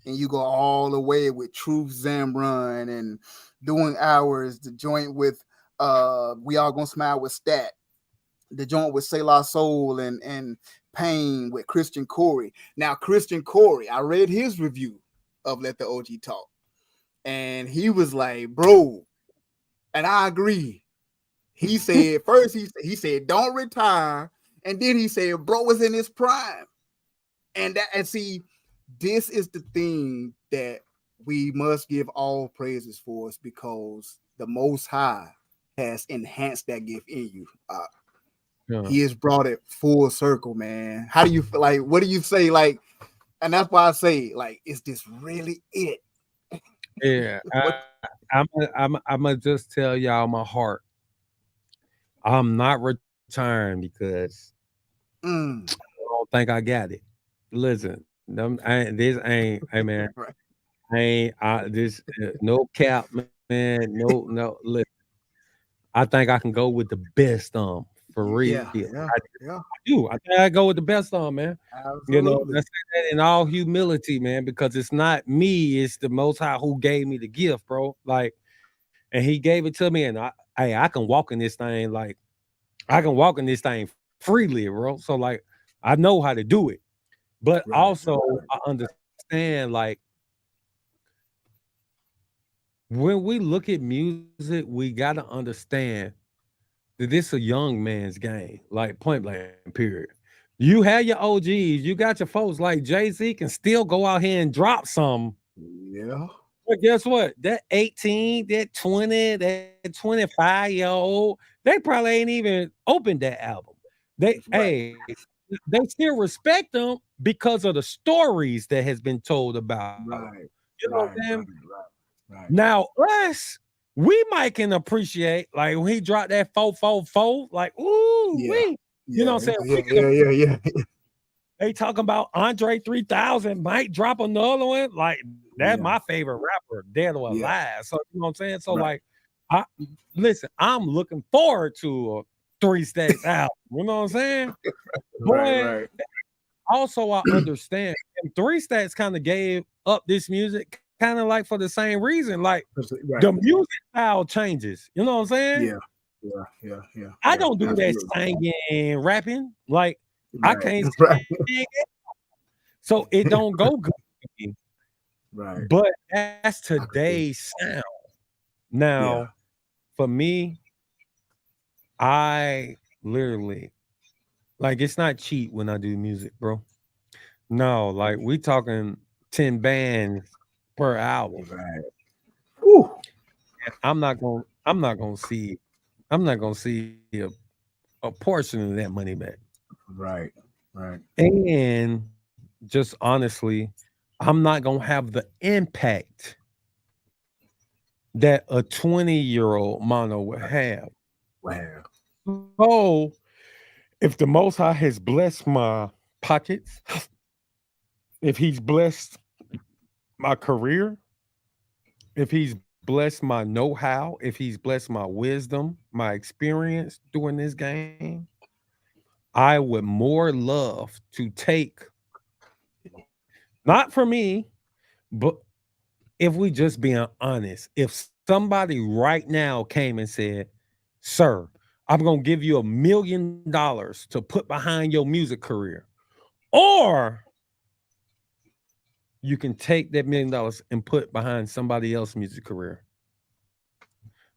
and you go all the way with Truth Zamrun and doing hours, the joint with We All Gonna Smile with Stat, the joint with Selah Soul and Pain with Christian Corey. Now, Christian Corey, I read his review of Let the OG Talk, and he was like, bro, and I agree. He said first he said don't retire, and then he said bro was in his prime, and see, this is the thing that we must give all praises for, is because the Most High has enhanced that gift in you. yeah, He has brought it full circle, man. How do you feel? Like, what do you say? Like, and that's why I say, like, is this really it? yeah. What? I'm gonna just tell y'all my heart. I'm not retiring because Mm, I don't think I got it. Listen, this ain't, hey man, right. this no cap, man, no. Listen, I think I can go with the best for real. Yeah, yeah, yeah. I do. I think I go with the best man. Absolutely. Let's say that in all humility, man, because it's not me, it's the Most High who gave me the gift, bro. Like, and He gave it to me, and I can walk in this thing like I can walk in this thing freely, bro. So like, I know how to do it, but Right, also right, I understand like when we look at music, we gotta understand that this a young man's game, like point blank, period. You have your OGs, you got your folks like Jay-Z can still go out here and drop some. yeah, But guess what? That 18, that 20, that 25-year-old, they probably ain't even opened that album. right, They still respect them because of the stories that has been told about them. right, You know what I'm right, saying? right, right, Now, us, we might can appreciate like when he dropped that 444, like, ooh, yeah, we, you know yeah, what I'm saying? yeah, We can yeah, yeah, yeah, they talking about Andre 3000 might drop another one. Like, that's yeah, my favorite rapper, dead or yeah. alive. So, you know what I'm saying? So, Right, like, I listen, I'm looking forward to a Three Stacks album. You know what I'm saying? right, But right. also I understand and Three Stacks kind of gave up this music kind of like for the same reason. Like Right. the music style changes. You know what I'm saying? Yeah, yeah, yeah, yeah, I yeah. don't do that Absolutely. singing and rapping. Like I Right, can't right, sing, so it don't go good for me. right. But that's I could see. today's sound. Yeah, Now, for me, I literally like it's not cheap when I do music, bro. No, like we talking 10 bands per album. right. Whew. I'm not gonna see a portion of that money back. Right, right, And just honestly, I'm not gonna have the impact that a 20-year-old mono would right. have. Wow. So if the most high has blessed my pockets, if he's blessed my career, if he's blessed my know-how, if he's blessed my wisdom, my experience doing this game, I would more love to take, not for me, but if we just being honest, if somebody right now came and said, "Sir, I'm gonna give you $1 million to put behind your music career, or you can take that $1 million and put behind somebody else's music career."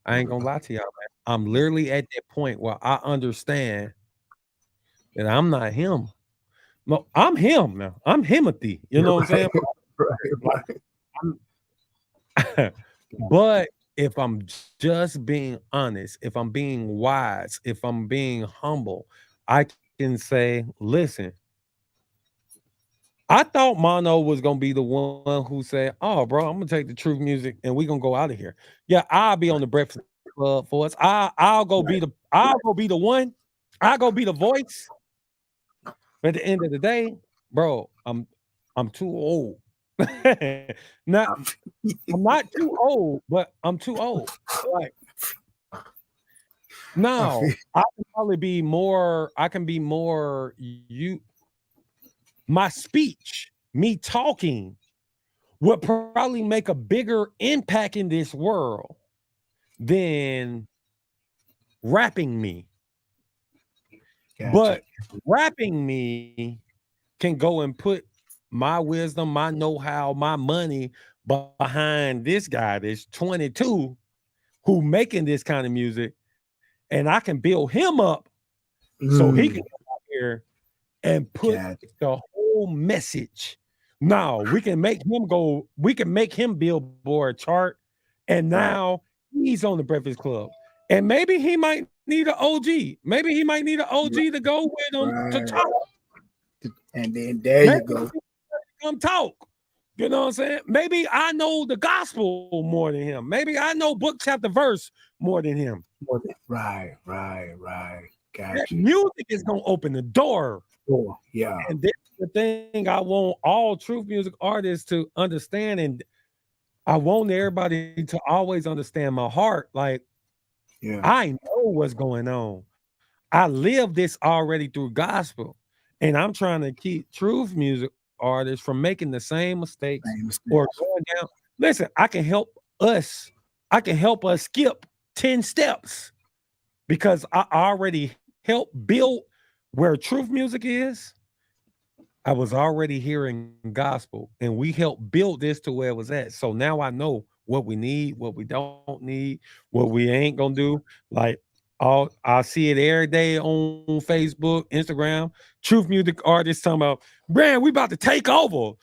I ain't gonna lie to y'all, man. I'm literally at that point where I understand that I'm not him. No, I'm him now. I'm Himothy. You know what I'm saying? Right, right, Like, right. but if I'm just being honest, if I'm being wise, if I'm being humble, I can say, listen, I thought Mono was gonna be the one who said, "Oh, bro, I'm gonna take the truth music and we gonna go out of here." Yeah, I'll be on the Breakfast Club for us. I'll go be the one. I'll go be the voice. But at the end of the day, bro, I'm too old. not I'm not too old, but I'm too old. Like now, I can probably be more. I can be more. My speech, me talking, would probably make a bigger impact in this world than rapping me. Gotcha. But rapping me can go and put my wisdom, my know-how, my money behind this guy that's 22 who making this kind of music, and I can build him up so he can come out here and put the whole message. Now we can make him go, we can make him Billboard chart, and now he's on the Breakfast Club. And maybe he might need an OG. Maybe he might need an OG to go with him to talk. And then there you go. Come talk. You know what I'm saying? Maybe I know the gospel more than him. Maybe I know book, chapter, verse more than him. Right. Gotcha. That music is gonna open the door. Oh, yeah. And that's the thing I want all truth music artists to understand, and I want everybody to always understand my heart. Like, I know what's going on. I live this already through gospel, and I'm trying to keep truth music artists from making the same mistakes or going down. Listen, I can help us skip 10 steps because I already helped build where truth music is. I was already hearing gospel, and we helped build this to where it was at. So now I know what we need, what we don't need, what we ain't gonna do. Like, I see it every day on Facebook, Instagram. Truth music artists talking about, man, we about to take over.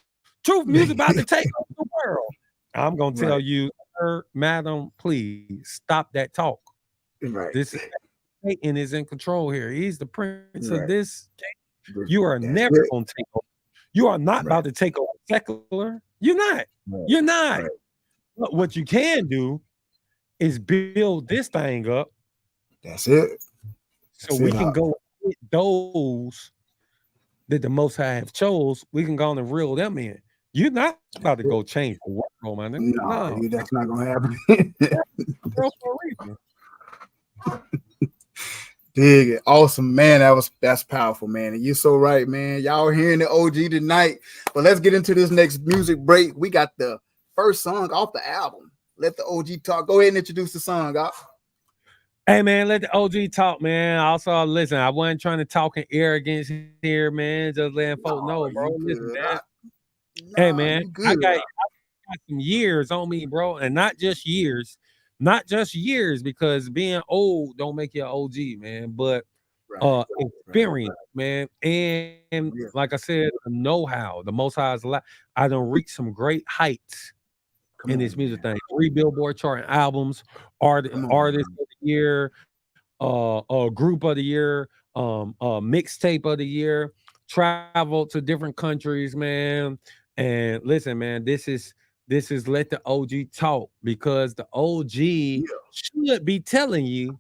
Truth music about to take over the world. I'm gonna tell you, sir, madam, please stop that talk. This is Satan is in control here. He's the prince of this. You are never gonna take over. You are not about to take over secular. You're not. You're not. But what you can do is build this thing up. That's it. So we can go with those that the Most High have chose. We can go on and reel them in. You're not about to go change the world, man. No, that's not gonna happen. Dig it. Awesome, man. That's powerful, man. And you're so right, man. Y'all hearing the OG tonight. But let's get into this next music break. We got the first song off the album. Let the OG talk. Go ahead and introduce the song, off. Hey, man, let the OG talk, man. Also, listen, I wasn't trying to talk in arrogance here, man. Just letting folks know, bro. Listen, man. Hey, man, I got some years on me, bro. And not just years, because being old don't make you an OG, man. But experience, man. And like I said, the know-how, the Most High's life. I done reached some great heights in this music thing. 3 Billboard charting albums, artist of the year, group of the year, mixtape of the year, traveled to different countries, man. And listen, man, this is let the OG talk, because the OG should be telling you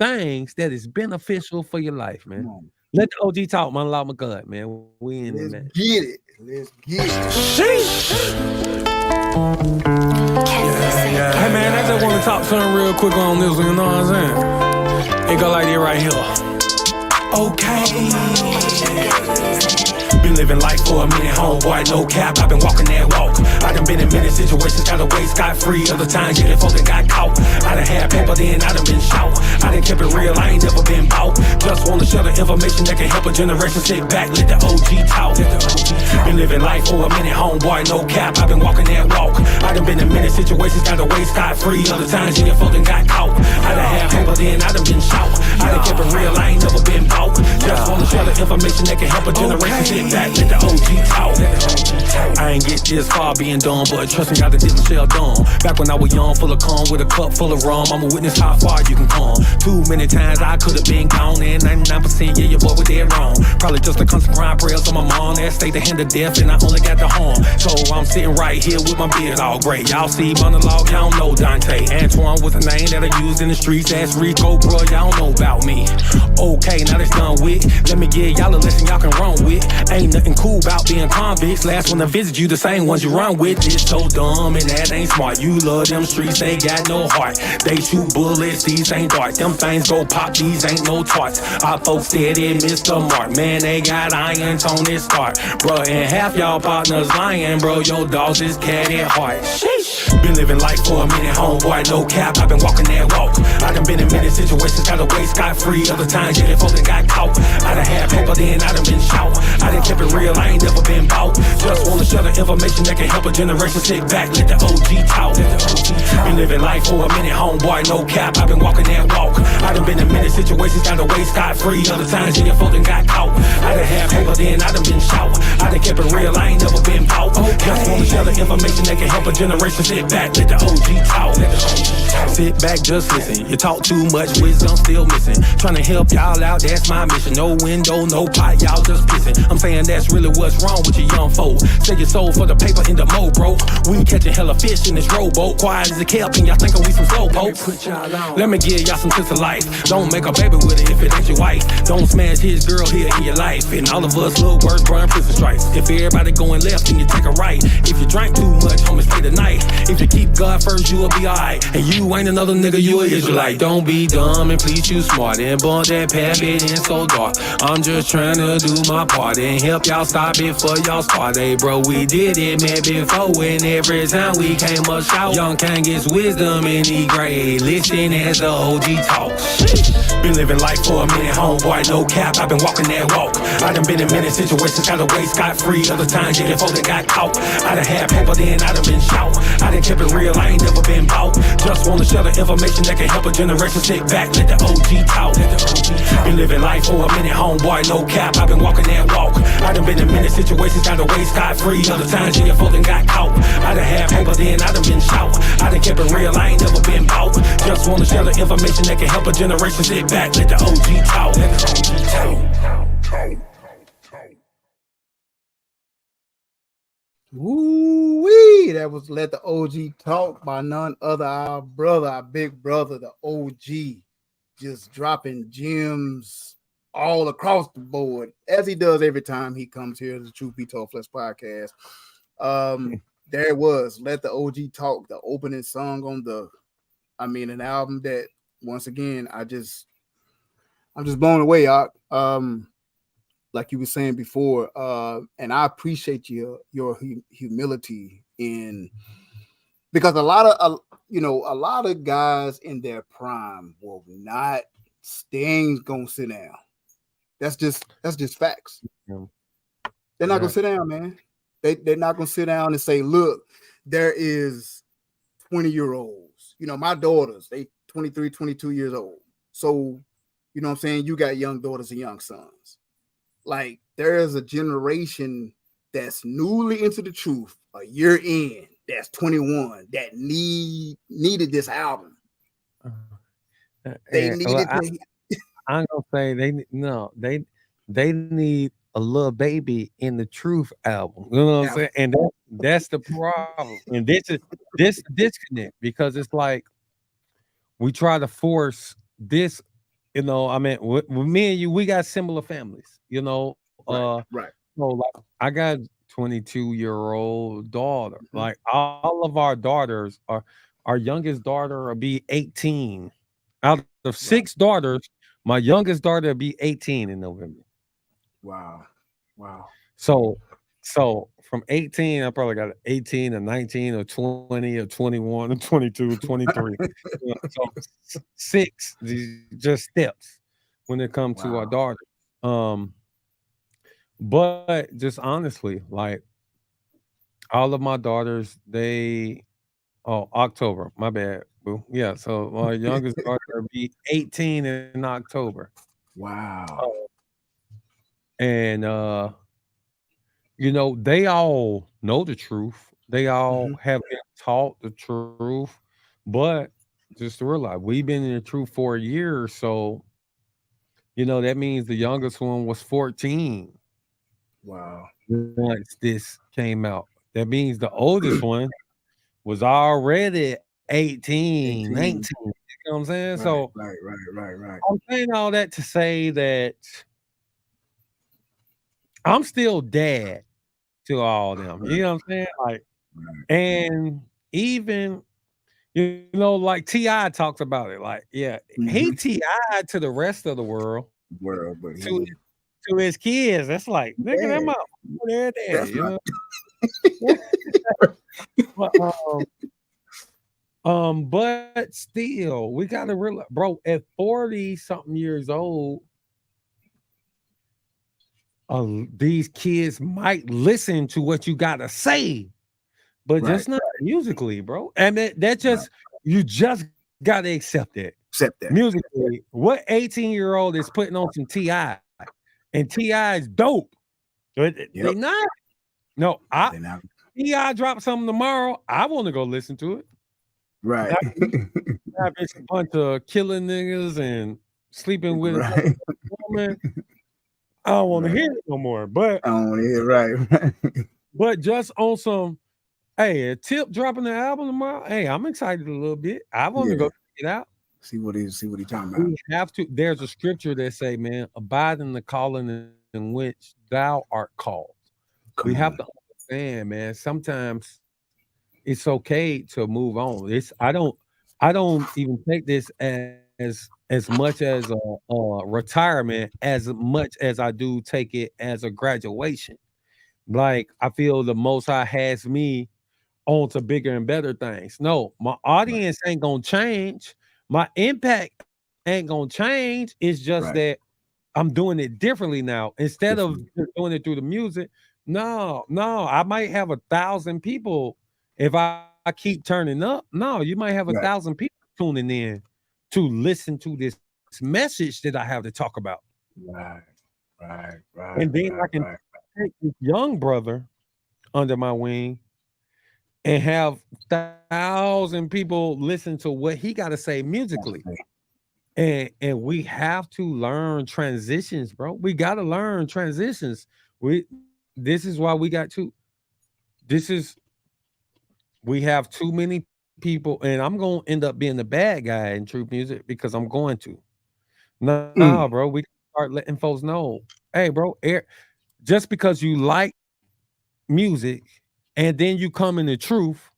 things that is beneficial for your life, man. Let the OG talk, Monolog, Magad, man. We in it, man. Get it. Let's get it. Hey man, I just want to talk something real quick on this one, you know what I'm saying? It go like this right here. Okay. Been living life for a minute, homeboy, no cap, I've been walking that walk. I done been in many situations, got away scot-free. Other times, yeah, folks that got caught. I done had paper, then I done been shot. I done kept it real, I ain't never been bought. Just wanna share the information that can help a generation. Sit back, let the OG talk. Been living life for a minute, homeboy, no cap, I've been walking that walk. I done been in many situations, got away scot-free. Other times, yeah, folks that got caught. I done had paper, then I done been shot. I done kept it real, I ain't never been bought. Just wanna share the information that can help a generation sit back, let the OG talk. I ain't get this far being dumb, but trust me, I didn't shell dumb. Back when I was young, full of calm, with a cup full of rum, I'm a witness how far you can come. Too many times I could've been gone, and 99%, yeah, your boy was dead wrong. Probably just a constant crying prayers on my mom, that stayed the hand of death, and I only got the harm. So I'm sitting right here with my beard all gray. Y'all see Monolog, y'all know Dante. Antoine was a name that I used in the streets. That's Rico, bro, y'all know about me. Okay, now that's done with. Let me give y'all a lesson y'all can run with. Ain't nothing cool about being convicts. Last one to visit you, the same ones you run with. This so dumb and that ain't smart. You love them streets, they got no heart. They shoot bullets, these ain't dark. Them things go pop, these ain't no tarts. Our folks said it missed the mark. Man, they got irons on this start. Bruh, and half y'all partners lying, bro. Your dogs is cat at heart. Sheesh. Been living life for a minute, homeboy, no cap. I've been walking that walk. I done been in many situations, got away scot-free. Other times, yeah, folks that got caught. I done had paper, then I done been shot. I done kept it real, I ain't never been bought. Just wanna share the information that can help a generation sit back, let the OG talk. Been living life for a minute, homeboy, no cap. I've been walking that walk. I done been in many situations, got away scot-free. Other times, yeah, folks that got caught. I done had paper, then I done been shot. I done kept it real, I ain't never been bought. Just wanna share the information that can help a generation sit back, let the OG talk. Sit back, just listen. You talk too much, wisdom still missing. Trying to help y'all out, that's my mission. No window, no pot, y'all just pissing. I'm saying that's really what's wrong with you young folk. Sell your soul for the paper in the mo, bro. We catching hella fish in this rowboat. Quiet as a kelp, and y'all thinking we some slow pokes. Let me give y'all some tips of life. Don't make a baby with it if it ain't your wife. Don't smash his girl here in your life. And all of us look worse, burn prison stripes. If everybody going left, then you take a right. If you drink too much, homie, stay the night. If you keep God first, you will be alright. And you ain't another nigga, you a Israelite. Don't be dumb and please you smart. And burn that path, it ain't so dark. I'm just trying to do my part and help y'all stop it for y'all start. Hey, bro, we did it, man, before. And every time we came up shout, young king gets wisdom in the grade. Listen as the OG talk. Been living life for a minute, homeboy, no cap. I've been walking that walk. I done been in many situations, got away scot-free. Other times, yeah, folks that got caught. I done had paper, then I done been shot. I done kept it real, I ain't never been bought. Just wanna share the information that can help a generation sit back, let the OG talk. Been living life for a minute, homeboy, no cap. I've been walking that walk. I done been in many situations, got away scot-free. Other times, yeah, folks that got caught. I done had paper, then I done been shot. I done kept it real, I ain't never been bought. Just wanna share the information that can help a generation sit back, let the OG talk. Woo-wee! That was Let the OG Talk by none other, our brother, our big brother, the OG, just dropping gems all across the board, as he does every time he comes here to the Truth Be Told Flesh podcast. There it was, Let the OG Talk, the opening song on an album that, once again, I'm just blown away, Doc. Like you were saying before, and I appreciate your humility because a lot of guys in their prime will not gonna sit down. That's just facts. Yeah. They're not gonna sit down, man. They're not gonna sit down and say, look, there is 20-year-olds. My daughters, they 23, 22 years old. So, you know what I'm saying? You got young daughters and young sons. Like, there is a generation that's newly into the truth, a year in, that's 21, that needed this album. They needed I'm gonna say they need a little baby in the Truth album. You know what I'm saying? And that's the problem. And this disconnect, because it's like we try to force this. With me and you, we got similar families, right. So like I got 22-year-old daughter. Mm-hmm. Like all of our daughters our youngest daughter will be 18. Out of 6 daughters, my youngest daughter will be 18 in November. Wow. So from 18, I probably got 18 or 19 or 20 or 21 or 22 or 23. So 6 just steps when it comes to our daughters. But just honestly, like all of my daughters, October, my bad, boo. Yeah, so my youngest daughter will be 18 in October. Wow. and they all know the truth. They all Hmm. have been taught the truth, but just to realize we've been in the truth for a year, so that means the youngest one was 14 Wow. once this came out. That means the oldest one was already 18, 19. 18. You know what I'm saying? So Right, right, right, right, right. I'm saying all that to say that I'm still dad to all them. You Right, know what I'm saying? Like, right. and even like Ti talks about it. Like, yeah, he Hmm. Ti to the rest of the world, World, but to he, to his kids. That's like, nigga, that yeah, my their daddy. that's You my, know, but but still, we gotta realize, bro, at 40 something years old, these kids might listen to what you gotta say, but right, just not musically, bro. And that right. just you just gotta accept it. Accept that. Musically, what 18-year-old is putting on some Ti, and Ti is dope. They Yep. not. No, Then I, Ti drop something tomorrow. I want to go listen to it. right, Not it's a bunch of killing niggas and sleeping with another right, woman. I don't want to right. hear it no more. But I don't want to hear right, right. just on some, hey, a Tip dropping the album tomorrow. Hey, I'm excited a little bit. I want to go Yeah. check it out. See what he talking about. We have to. There's a scripture that say, "Man, abide in the calling in which thou art called." We Come have to on. understand, man. Sometimes it's okay to move on. I don't even take this as much as a retirement as much as I do take it as a graduation. Like I feel the Most High has me on to bigger and better things. No, my Right, audience ain't gonna change. My impact ain't gonna change. It's just that right. I'm doing it differently now. Instead of Different. just doing it through the music, no, no, I might have 1,000 people if I keep turning up. No, you might have a Right, 1,000 people tuning in to listen to this message that I have to talk about. right, right, And right, then I right, can right. take this young brother under my wing and have 1,000 people listen to what he got to say musically. That's right. And we have to learn transitions, bro. We got to learn transitions. This is why we got to. This is we have too many people, and I'm gonna end up being the bad guy in truth music because I'm going to. Nah, bro, Mm, we start letting folks know, hey, bro, just because you like music and then you come in the truth,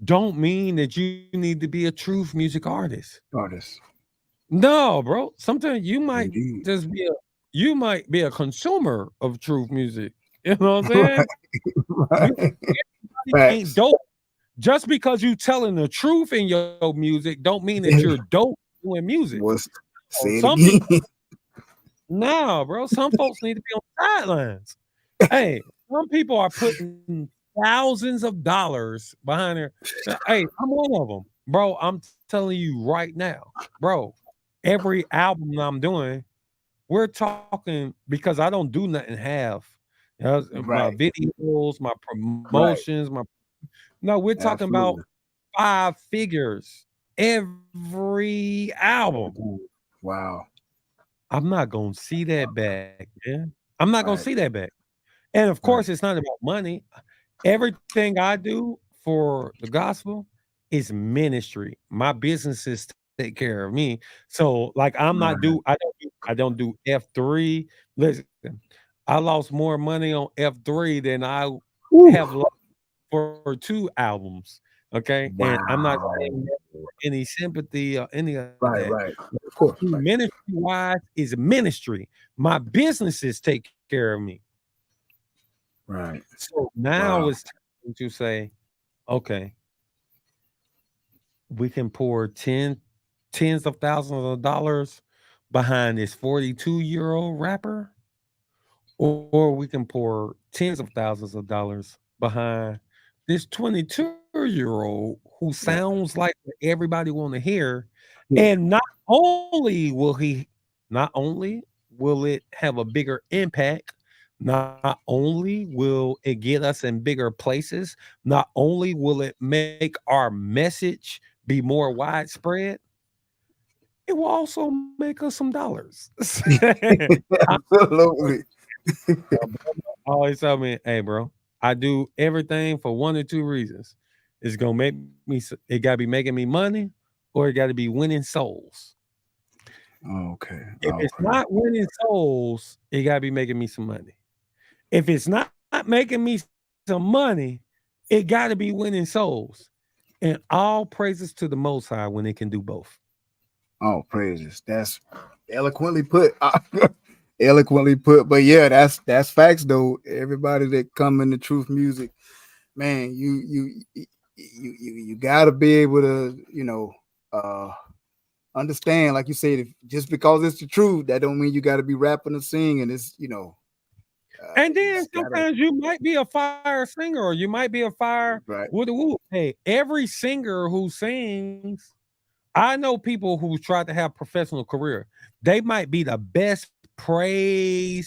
don't mean that you need to be a truth music artist. artist. No, bro. Sometimes Indeed. you might be a consumer of truth music. You know what I'm saying? Right, You right. everybody ain't Facts. dope. Just because you telling the truth in your music don't mean that you're dope doing music. Was Oh, say it some people, again. nah, bro. Some folks need to be on the sidelines. Hey, some people are putting thousands of dollars behind their. Hey, I'm one of them, bro. I'm telling you right now, bro. Every album I'm doing, we're talking because I don't do nothing half. My Right, videos, my right. promotions, my no, we're talking about Absolutely. 5 figures every album. Ooh, wow. I'm not gonna see that back, man. I'm not gonna see Right, that back. And of course, right, it's not about money. Everything I do for the gospel is ministry. My businesses take care of me. So, like, right. I don't do F3. Listen, I lost more money on F3 than I Ooh, have lost for 2 albums. Okay, and I'm not wow. saying that for any sympathy or any of that. Right, What right. I Of course, do right, ministry-wise is ministry. My businesses take care of me. right. So now Wow. it's time to say, okay, we can pour tens of thousands of dollars behind this 42-year-old rapper, or we can pour tens of thousands of dollars behind this 22-year-old who Yeah. sounds like what everybody want to hear. Yeah. And not only will it have a bigger impact, Not only will it get us in bigger places, not only will it make our message be more widespread, it will also make us some dollars. Absolutely. Always tell me, hey, bro, I do everything for one or two reasons. It's gonna make me. It gotta be making me money, or it gotta be winning souls. Okay. If it's Okay. not winning souls, it gotta be making me some money. If it's not making me some money, it gotta be winning souls. And all praises to the Most High when it can do both. Oh, praises. That's eloquently put. Eloquently put. But yeah, that's facts though. Everybody that come into truth music, man, you gotta be able to, uh understand, like you said, if just because it's the truth, that don't mean you gotta be rapping or singing. It's And you then just gotta sometimes you might be a fire singer, or you might be a fire right. with a woo. Hey, every singer who sings, I know people who tried to have professional career. They might be the best Mm-hmm.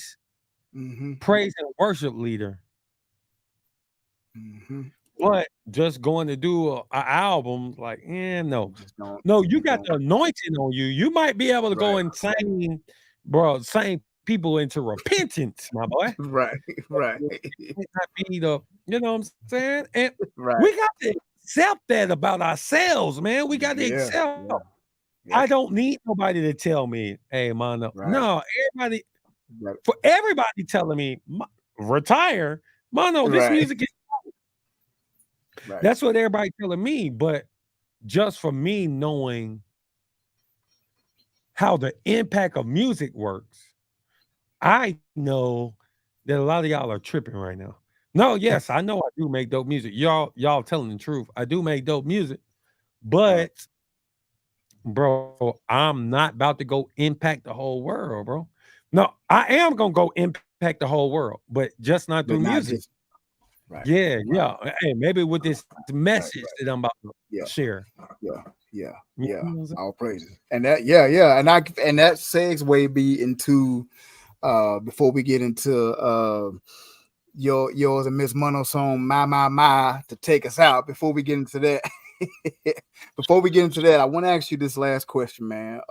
praise and worship leader, Mm-hmm. but just going to do a album, like, no. Just don't No, you just got don't the anointing on you. You might be able to go right. and sing, bro, sing people into repentance, my boy. Right. Right. It might not be the, you know what I'm saying? And we Right. got to accept that about ourselves, man. We got to Yeah. accept. Yeah. I Yeah. don't need nobody to tell me, hey, man, no. Right. No, everybody, Right. for everybody telling me, retire, mono, this Right. music is, Right. that's what everybody telling me. But just for me knowing how the impact of music works, I know that a lot of y'all are tripping right now. No, yes, I know I do make dope music. Y'all telling the truth. I do make dope music, Right. but bro, I'm not about to go impact the whole world, bro. No, I am gonna go impact the whole world, but just not through But not music. just right. Yeah, Right. yeah. Hey, maybe with this Right. message that Right. I'm about to Yeah. share. Yeah. Yeah. You Yeah. know what I'm saying? All praises. And that yeah, yeah. And that segue be into before we get into yours and Miss Mono song my to take us out. Before we get into that, before we get into that, I want to ask you this last question, man.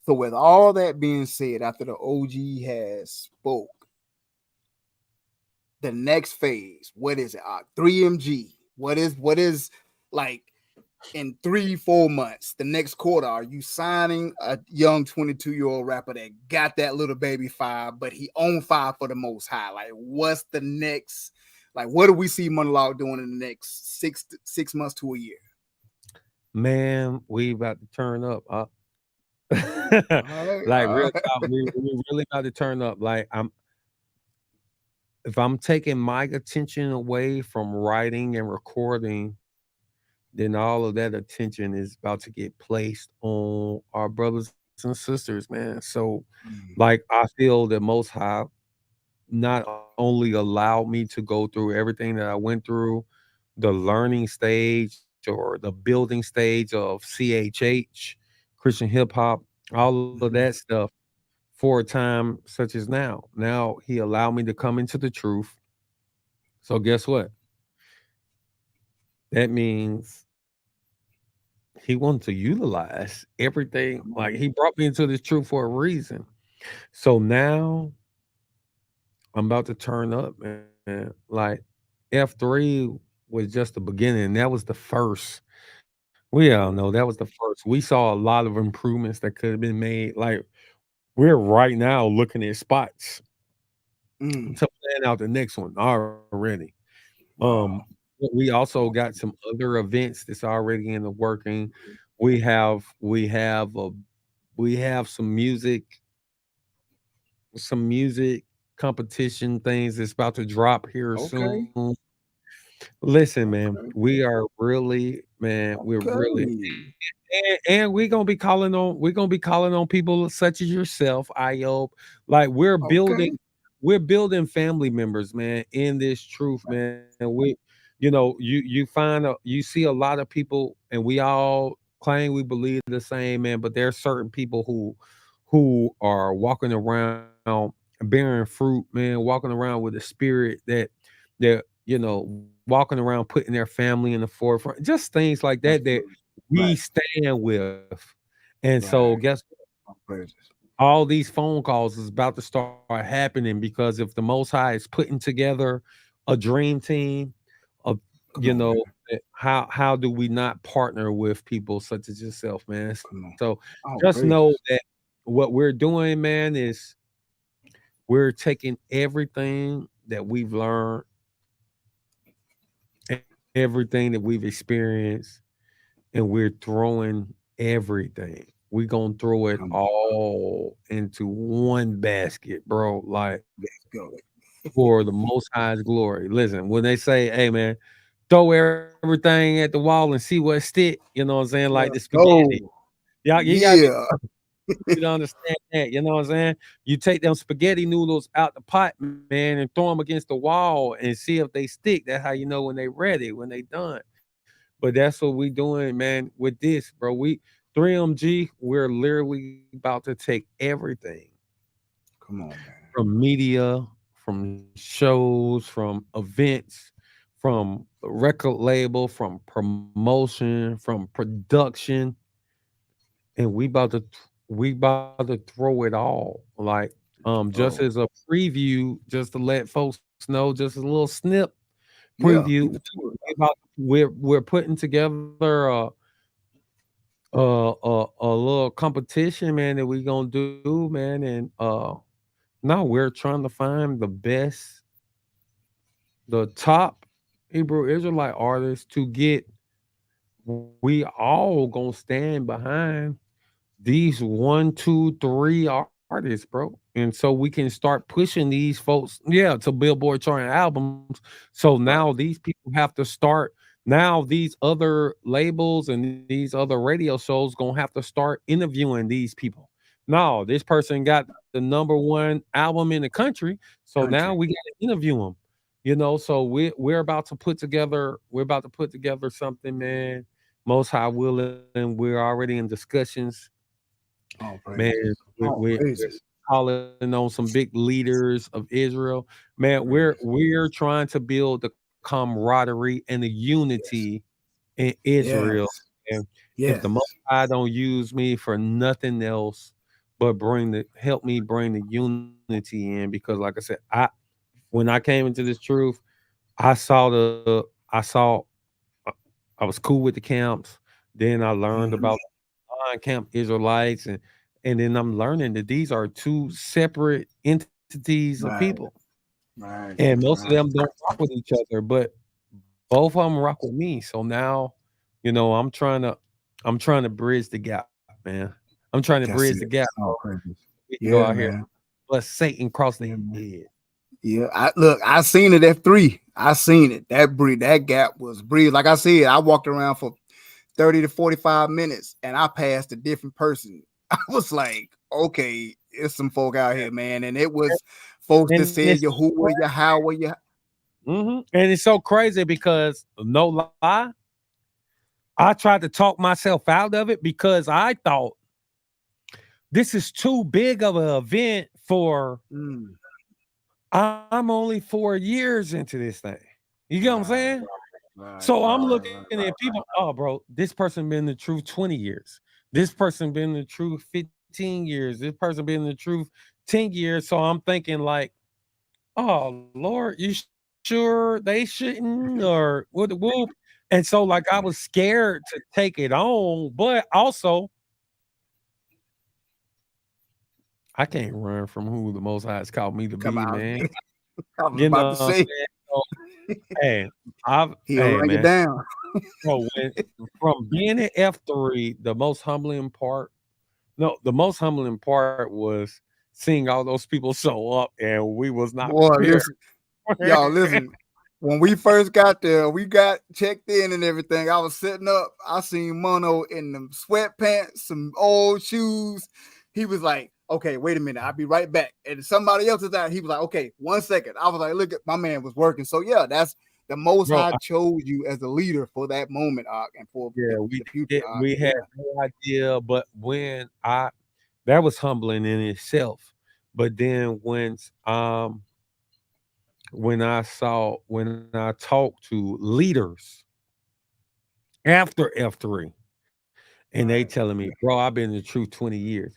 So with all that being said, after the OG has spoke, the next phase, what is it? 3MG. What is like in 3-4 months, the next quarter? Are you signing a young 22-year-old rapper that got that little baby fire, but he on fire for the Most High? Like, what's the next? Like, what do we see Monolog doing in the next 6 months to a year? Man, we about to turn up. All right, Like all real right. talk, we really about to turn up. Like if I'm taking my attention away from writing and recording, then all of that attention is about to get placed on our brothers and sisters, man. So, Mm, like, I feel that Most High not only allowed me to go through everything that I went through, the learning stage or the building stage of CHH, Christian hip hop, all of that mhm. stuff for a time such as now. Now he allowed me to come into the truth. So guess what? That means he wanted to utilize everything. Come Like on. he brought me into this truth for a reason. So now I'm about to turn up, man. Like F3 was just the beginning. That was the first. We all know that was the first. We saw a lot of improvements that could have been made. Like we're right now looking at spots Mm, to plan out the next one already. Um, wow. but we also got some other events that's already in the working. We have we have some music competition things that's about to drop here Okay. soon. Listen, man, Okay. we are really, man, we're really, Okay. and we're gonna be calling on people such as yourself, I hope. Like Okay. we're building family members, man, in this truth, man. You find you see a lot of people, and we all claim we believe the same, man. But there are certain people who are walking around bearing fruit, man, walking around with a spirit that walking around putting their family in the forefront, just things like that Absolutely. we Right. stand with. And so Right. guess All praises. all these phone calls is about to start happening because if the Most High is putting together a dream team of, Come on, man. how do we not partner with people such as yourself, man? Come So on. just All know that praises. what we're doing, man, is we're taking everything that we've learned, everything that we've experienced, and we're throwing everything. We're gonna throw it Come on. all into one basket, bro. Like Let's go. for the Most High's glory. Listen, when they say, "Hey, man, throw everything at the wall and see what stick," you know what I'm saying? Like the Let's spaghetti. go. Y'all, you gotta be Yeah. you to understand that. You know what I'm saying? You take them spaghetti noodles out the pot, man, and throw them against the wall and see if they stick. That's how you know when they ready, when they done. But that's what we doing, man, with this, bro. We 3MG, we're literally about to take everything Come on, man. from media, from shows, from events, from record label, from promotion, from production, and we about to throw it all. Like just Oh, as a preview, just to let folks know, just a little snip yeah. preview. Keep it to it. We're putting together a little competition, man, that we gonna do, man, and now we're trying to find the top Hebrew Israelite artists to get. We all gonna stand behind these one, two, three artists, bro. And so we can start pushing these folks, yeah, to Billboard charting albums. So now Right. these people have to start. Now these other labels and these other radio shows gonna have to start interviewing these people. No, this person got the number 1 album in the country, so now we Country. got to interview them. So we're about to put together something, man. Most High willing, we're already in discussions. All Man, praises. All we're praises. calling on some big leaders of Israel. Man, Praises. we're trying to build the camaraderie and the unity Yes. in Israel. Yes. And if the Most Yes. High don't use me for nothing else but help me bring the unity in, because like I said, when I came into this truth, I saw uh, I was cool with the camps. Then I learned Mhm. about non-camp Israelites, and then I'm learning that these are two separate entities of people, Right. Right. and most of them Right. don't rock with each other, but both of them rock with me. So now, I'm trying to bridge the gap, man. I'm trying to bridge the That's it. gap, bro. All praises. We can go Yeah, out here, man. let Satan cross the Yeah, head. man. Yeah, I look. I seen it at 3. I seen it. That gap was breeze. Like I said, I walked around for 30 to 45 minutes, and I passed a different person. I was like, okay, it's some folk out here, man, and it was folks that And it's said Yahuwah, Yahweh, Yah. and it's so crazy because no lie, I tried to talk myself out of it because I thought this is too big of an event for. Mm, I'm only 4 years into this thing. You get what I'm right, saying? right, So I'm right, looking right. at people. Oh, bro, this person been the truth 20 years. This person been the truth 15 years. This person been the truth 10 years. So I'm thinking like, oh Lord, you sure they shouldn't or what the whoop? And so like I was scared to take it on, but also I can't run from who the Most High has called me to Come be, out. man. I was You about know to what I'm say saying? So, hey, he'll run you man, down. bro, from being at F3, the most humbling part, no, the most humbling part was seeing all those people show up and we was not Boy, prepared. listen, y'all, listen. When we first got there, we got checked in and everything. I was sitting up. I seen Mono in them sweatpants, some old shoes. He was like, okay, wait a minute. I'll be right back. And somebody else is out. He was like, okay, 1 second. I was like, look at my man was working. So yeah, that's the Most Bro, High chose you as a leader for that moment, and for yeah, we the future. did. We had Yeah. no idea, but that was humbling in itself. But then when I talked to leaders after F3, and they Right. telling me, bro, I've been in the truth 20 years.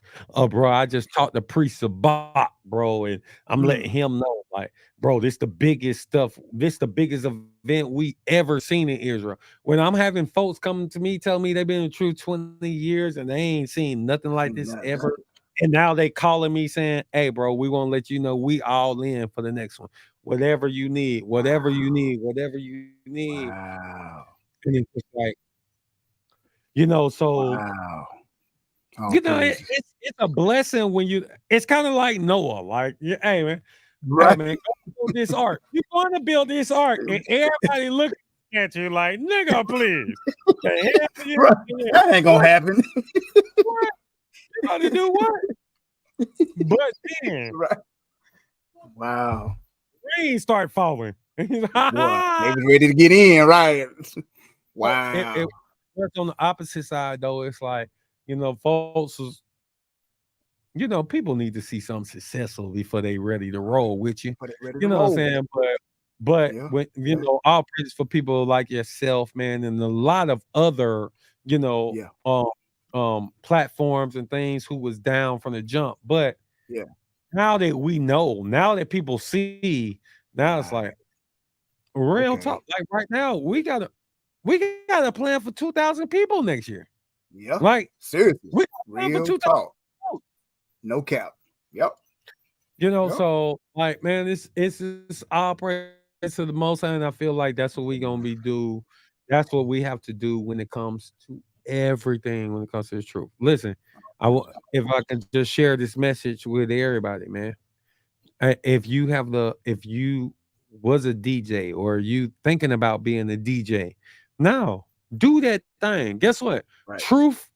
Bro, I just talked to Priest Sabak, bro, and I'm letting Mm. him know, like, bro, this the biggest stuff. This the biggest event we ever seen in Israel. When I'm having folks coming to me, telling me they've been in the truth 20 years and they ain't seen nothing like Seen this nothing. ever. And now they calling me saying, hey, bro, we want to let you know we all in for the next one. Whatever you need, whatever you need, whatever you need. Wow. And it's just like, so Wow. All praises. it's a blessing when it's kind of like Noah, like, hey Right. man, go build this ark. You're going to build this ark, and everybody looking at you like, nigga, please. The hell Right. That ain't gonna happen. what? You about to do what? But then Right. Wow. rain start falling. Boy, they was ready to get in, right? But it, Wow. it works on the opposite side though. It's like, folks is, people need to see something successful before they ready to roll with you. But they ready You to know what I'm roll. saying? But Yeah. when Yeah. all praise for people like yourself, man, and a lot of other, Yeah. platforms and things who was down from the jump. But Yeah. now that we know, now that people see, now it's Right. like real Okay. talk. Like right now, we got a plan for 2,000 people next year. Yeah. Like Seriously. we got a plan for Real 2,000 talk. people. No cap. Yep. Yep. So like, man, it's just all praise to the Most High, and I feel like that's what we gonna be do. That's what we have to do when it comes to everything. When it comes to the truth, listen. If I can just share this message with everybody, man. If you was a DJ or you thinking about being a DJ, now do that thing. Guess what? Right. Truth.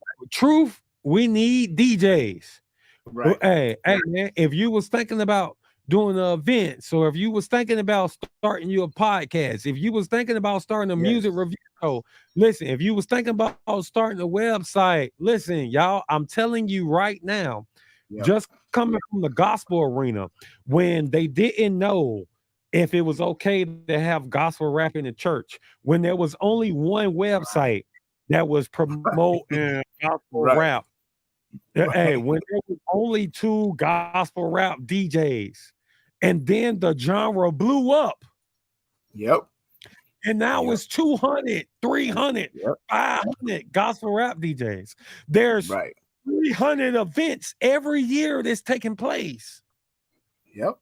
We need DJs. Right. Hey, man, if you was thinking about doing events, or if you was thinking about starting your podcast, if you was thinking about starting a Yes. music review show, listen, if you was thinking about starting a website, listen, y'all, I'm telling you right now, Yep. just coming from the gospel arena, when they didn't know if it was okay to have gospel rap in the church, when there was only one website that was promoting gospel Right. rap. Hey, when there was only two gospel rap DJs, and then the genre blew up, Yep. and now Yep. it's 200, 300, Yep. 500 gospel rap DJs. There's Right. 300 events every year that's taking place. Yep.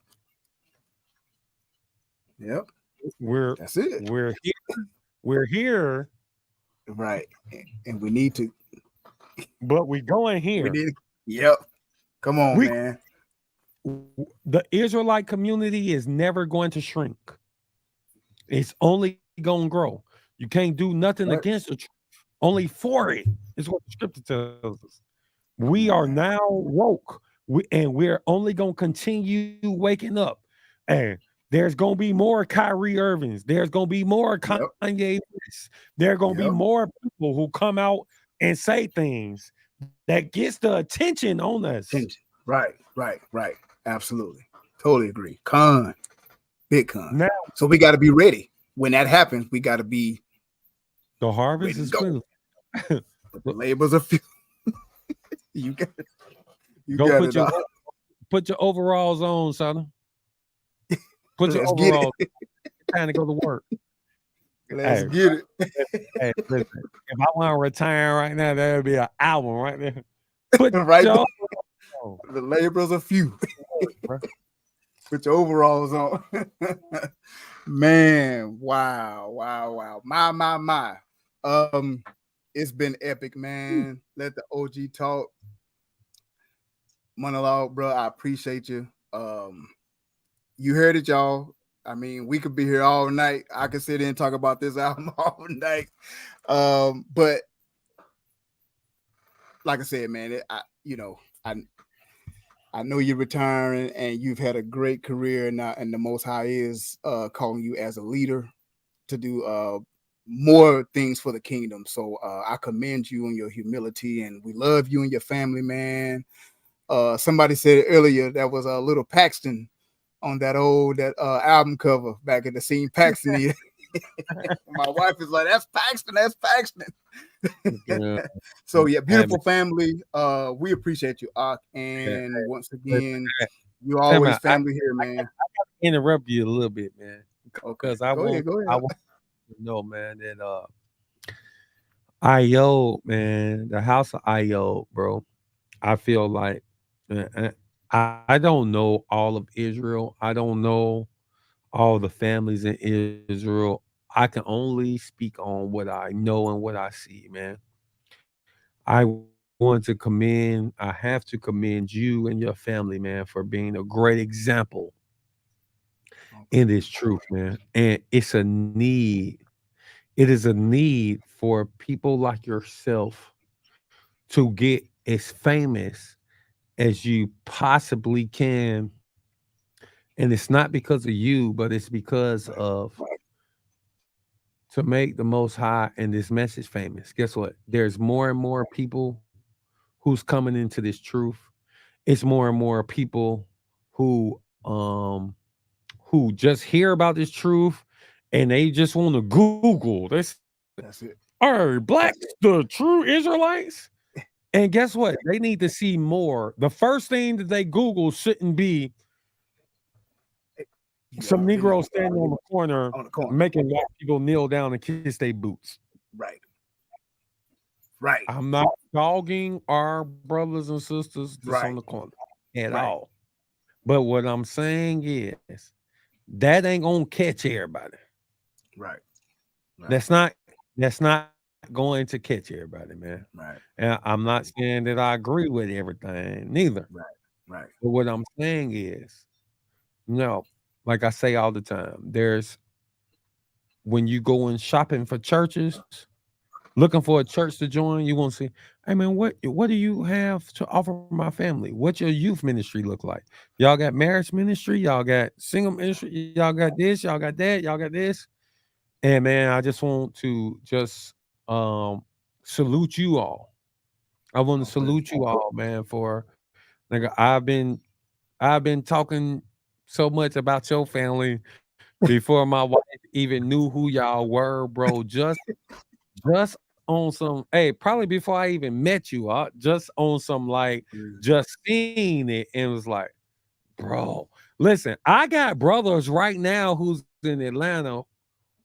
Yep. We're That's it. we're here. We're here, Right. And we need to. but we going We here. need. Yep. Come on, We man. the Israelite community is never going to shrink. It's only going to grow. You can't do nothing Right. against the truth. Only for it is what the scripture tells us. We are Man. now woke, and we're only going to continue waking up. And there's going to be more Kyrie Irvings. There's going to be more Yep. Kanye West. There are going to be Yep. more people who come out and say things that gets the attention on us. Attention. Right. Right. Right. Absolutely. Totally agree. Big con. Now, So we got to be ready. When that happens, we got to be the harvest ready to is go. plentiful. But the labors are few. You got Go got put it your all. put your overalls on, son. Put your Let's get overalls. it. Time to go to work. Let's Hey, get it. hey, listen. If I want to retire right now, that would be an album right there. Put Right your there. overalls on, The laborers are few. bro. Put your overalls on. Man, wow. My. It's been epic, man. Let the OG talk. Monolog, bro. I appreciate you. You heard it, y'all. I mean, we could be here all night. I could sit in and talk about this album all night. But like I said, man, I know you're retiring and you've had a great career now, and the Most High is calling you as a leader to do more things for the kingdom. So I commend you on your humility, and we love you and your family, man. somebody said earlier that was a little Paxton on that album cover back at the scene Paxton. My wife is like, that's Paxton, that's Paxton. Yeah. So yeah, beautiful family. We appreciate you, Ak. And once again, you always family here, man. I gotta interrupt you a little bit, man. Because Okay. Go ahead. I want to know, man, that IO, man, the house of IO, bro. I feel like I don't know all of Israel. I don't know all the families in Israel. I can only speak on what I know and what I see, man. I want to commend, I have to commend you and your family, man, for being a great example in this truth, man. And it's a need. It is a need for people like yourself to get as famous as you possibly can. And it's not because of you, but it's because of to make the Most High and this message famous. Guess what? There's more and more people who's coming into this truth. It's more and more people who just hear about this truth and they just want to Google this. That's it. Are blacks the true Israelites? And guess what? They need to see more. The first thing that they Google shouldn't be some Negroes standing on the corner making white people kneel down and kiss their boots. Right. I'm not dogging our brothers and sisters that's on the corner at all. But what I'm saying is that ain't gonna catch everybody. Right. That's not going to catch everybody, man. Right. And I'm not saying that I agree with everything, neither. Right. But what I'm saying is, no, like I say all the time, there's when you go in shopping for churches, looking for a church to join, you want to see, hey man, what do you have to offer my family? What's your youth ministry look like? Y'all got marriage ministry, y'all got single ministry, y'all got this, y'all got that, y'all got this. And man, I just want to just salute you all. I want to salute you all, man, for like I've been talking so much about your family before my wife even knew who y'all were, bro. Just on some, hey, probably before I even met you, just on some like just seeing it and was like, bro, listen, I got brothers right now who's in Atlanta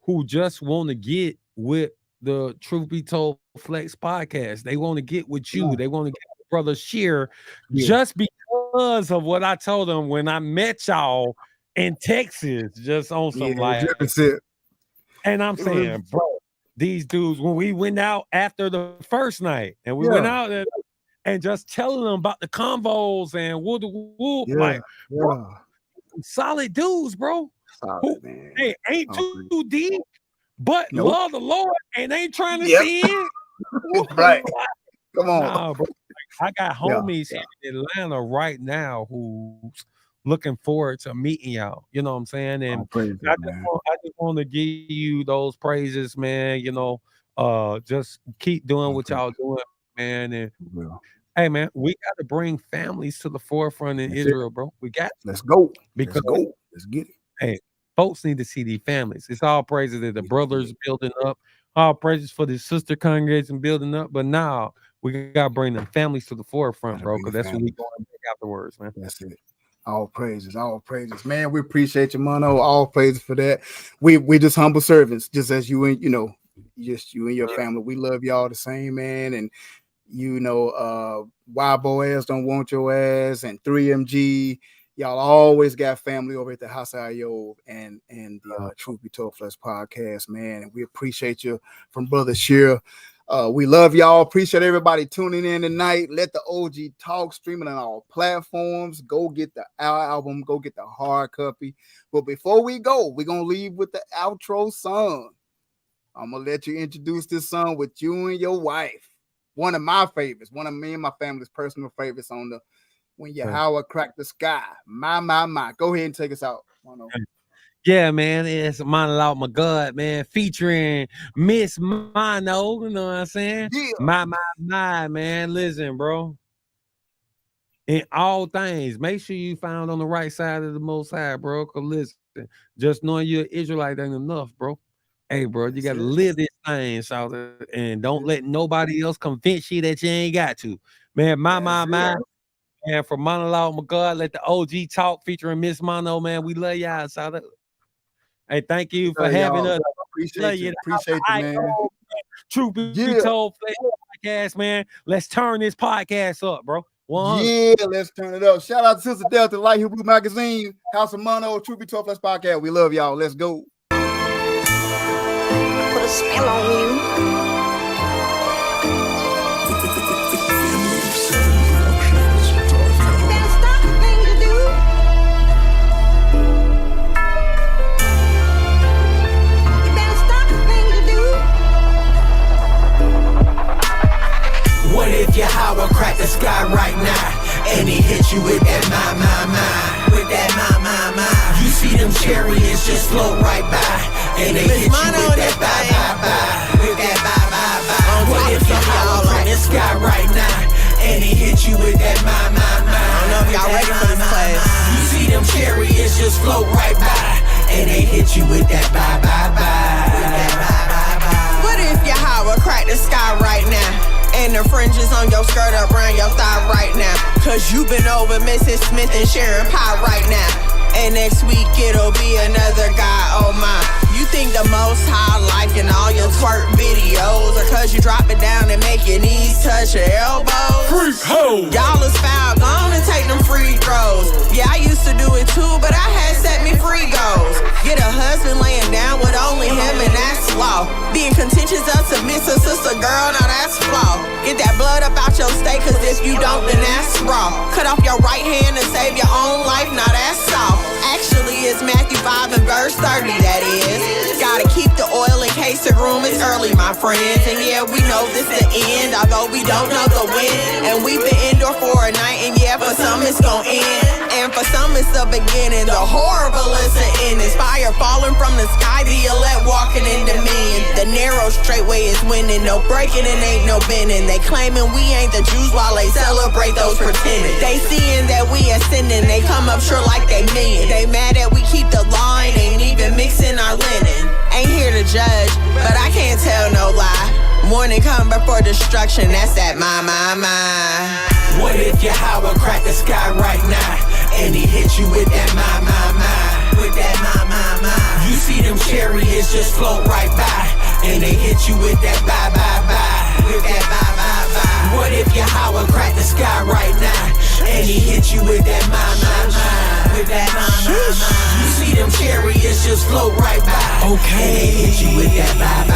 who just want to get with the Truth Be Told Flex podcast. They want to get with you. They want to get with Brother Sheer just because of what I told them when I met y'all in Texas, just on some like. And I'm saying, bro, these dudes, when we went out after the first night and we went out and just telling them about the convos and whoop, like, bro, solid dudes, bro. Solid, man. Hey, ain't too deep, but love the Lord and ain't trying to sin. Right. Come on. Nah, bro. I got homies in Atlanta right now who's looking forward to meeting y'all. You know what I'm saying? And I just want to give you those praises, man. You know, just keep doing what y'all doing, man. And hey, man, we got to bring families to the forefront in Israel, bro. We got to. Let's go. Because let's get it. Hey, folks need to see these families. It's all praises that the brothers building up, all praises for the sister congregation building up. But now we got to bring the families to the forefront, bro, because that's what we going to make afterwards, man. That's it. All praises, man. We appreciate you, Mono. All praises for that. We just humble servants, just as you and just you and your family. We love y'all the same, man. And Wild Boys don't want your ass, and 3MG. Y'all always got family over at the House of Io and the Truth Be Told Flesh podcast, man. And we appreciate you from Brother Sheer. We love y'all. Appreciate everybody tuning in tonight. Let the OG talk, streaming on all platforms. Go get the album. Go get the hard copy. But before we go, we're going to leave with the outro song. I'm going to let you introduce this song with you and your wife. One of my favorites. One of me and my family's personal favorites on the When Yahweh Cracked the Sky. My. Go ahead and take us out. Yeah, man, it's Monolog, Magad, man, featuring Miss Mono, you know what I'm saying? Yeah. My, man, listen, bro. in all things. Make sure you found on the right side of the Most High, bro. Cause listen, just knowing you're an Israelite ain't enough, bro. Hey, bro, you gotta live this thing, shout it, and don't let nobody else convince you that you ain't got to. Man, my man. And for Monolog, Magad, let the OG talk featuring Miss Mono, man. We love y'all, shout out. Hey, thank you for having us. Appreciate you, man. Truth be told, podcast, man. Let's turn this podcast up, bro. 100. Yeah, let's turn it up. Shout out to Sister Delta, Light Hebrew Magazine, House of Mono, Truth Be Told podcast. We love y'all. Let's go. Put a spell on you. What if Yahweh cracked the sky right now and he hit you with that my, with that my. You see them chariots just float right by and they hit you with that bye, with that bye. What if Yahweh cracked the sky right now and he hit you with that my. I don't know if y'all ready for this class. You see them chariots just float right by and they hit you with that bye. What if Yahweh cracked the sky right now? And the fringes on your skirt around your thigh right now. Cause you been over Mrs. Smith and Sharon Pie right now. And next week it'll be another guy, oh my. You think the Most High liking all your twerk videos, or cause you drop it down and make your knees touch your elbows? Freak hoe! Y'all is foul, go on and take them free throws. Yeah, I used to do it too, but I had set me free goals. Get a husband laying down with only him and that's law. Being contentious or submissive, sister girl, now that's flaw. Get that blood up out your state, cause if you don't, then that's raw. Cut off your right hand and save your own life, now that's soft. Actually, it's Matthew 5 and verse 30, that is. Gotta keep the oil in case the room is early, my friends. And yeah, we know this the end, although we don't know the when. And we've been indoor for a night, and yeah, for some it's gon' end. And for some it's the beginning, the horrible is the end. It's fire falling from the sky, the elect walking in dominion. The narrow straight way is winning, no breaking and ain't no bending. They claiming we ain't the Jews while they celebrate those pretending. They seeing that we ascending, they come up sure like they mean. They mad that we keep the law and ain't even mixing our linen. Ain't here to judge, but I can't tell no lie. Morning come before destruction, that's that my. What if Yahweh cracked the sky right now and he hit you with that my, with that my. You see them chariots just float right by and they hit you with that bye, with that bye. What if Yahweh cracked the sky right now and he hit you with that my, with that my. You see them chariots just float right by and they hit you with that bye.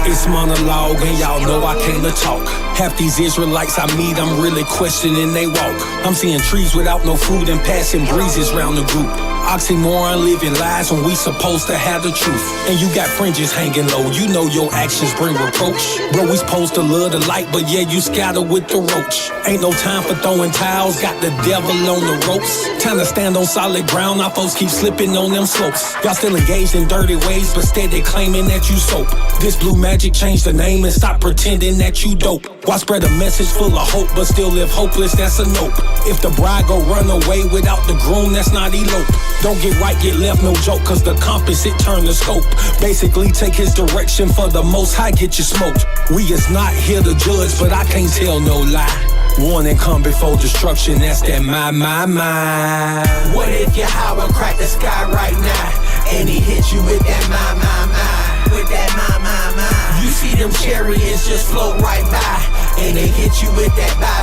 It's Monolog and y'all know I came to talk. Half these Israelites I meet, I'm really questioning they walk. I'm seeing trees without no fruit and passing breezes round the group. Oxymoron, living lies when we supposed to have the truth. And you got fringes hanging low, you know your actions bring reproach. Bro, we supposed to love the light, but yeah, you scatter with the roach. Ain't no time for throwing towels, got the devil on the ropes. Time to stand on solid ground, our folks keep slipping on them slopes. Y'all still engaged in dirty ways, but steady claiming that you soap. This blue magic change the name and stop pretending that you dope. Why spread a message full of hope, but still live hopeless, that's a nope. If the bride go run away without the groom, that's not elope. Don't get right, get left, no joke, cause the compass, it turn the scope. Basically take his direction for the Most High, get you smoked. We is not here to judge, but I can't tell no lie. Warning come before destruction, that's that my. What if Yahweh cracked the sky right now and he hit you with that my, with that my. You see them chariots just float right by and they hit you with that bye,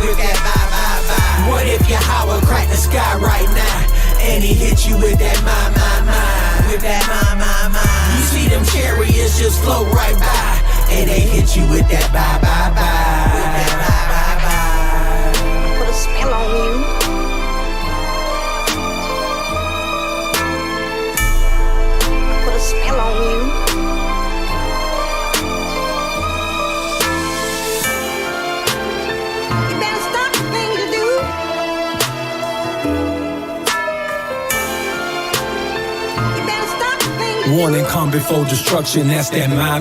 with that bye. What if Yahweh cracked the sky right now and he hit you with that my, with that my. You see them chariots just float right by and they hit you with that bye, with that bye. Put a spell on you. Put a spell on you. You better stop the thing you do. You better stop the thing you do. Warning come before destruction, that's that my.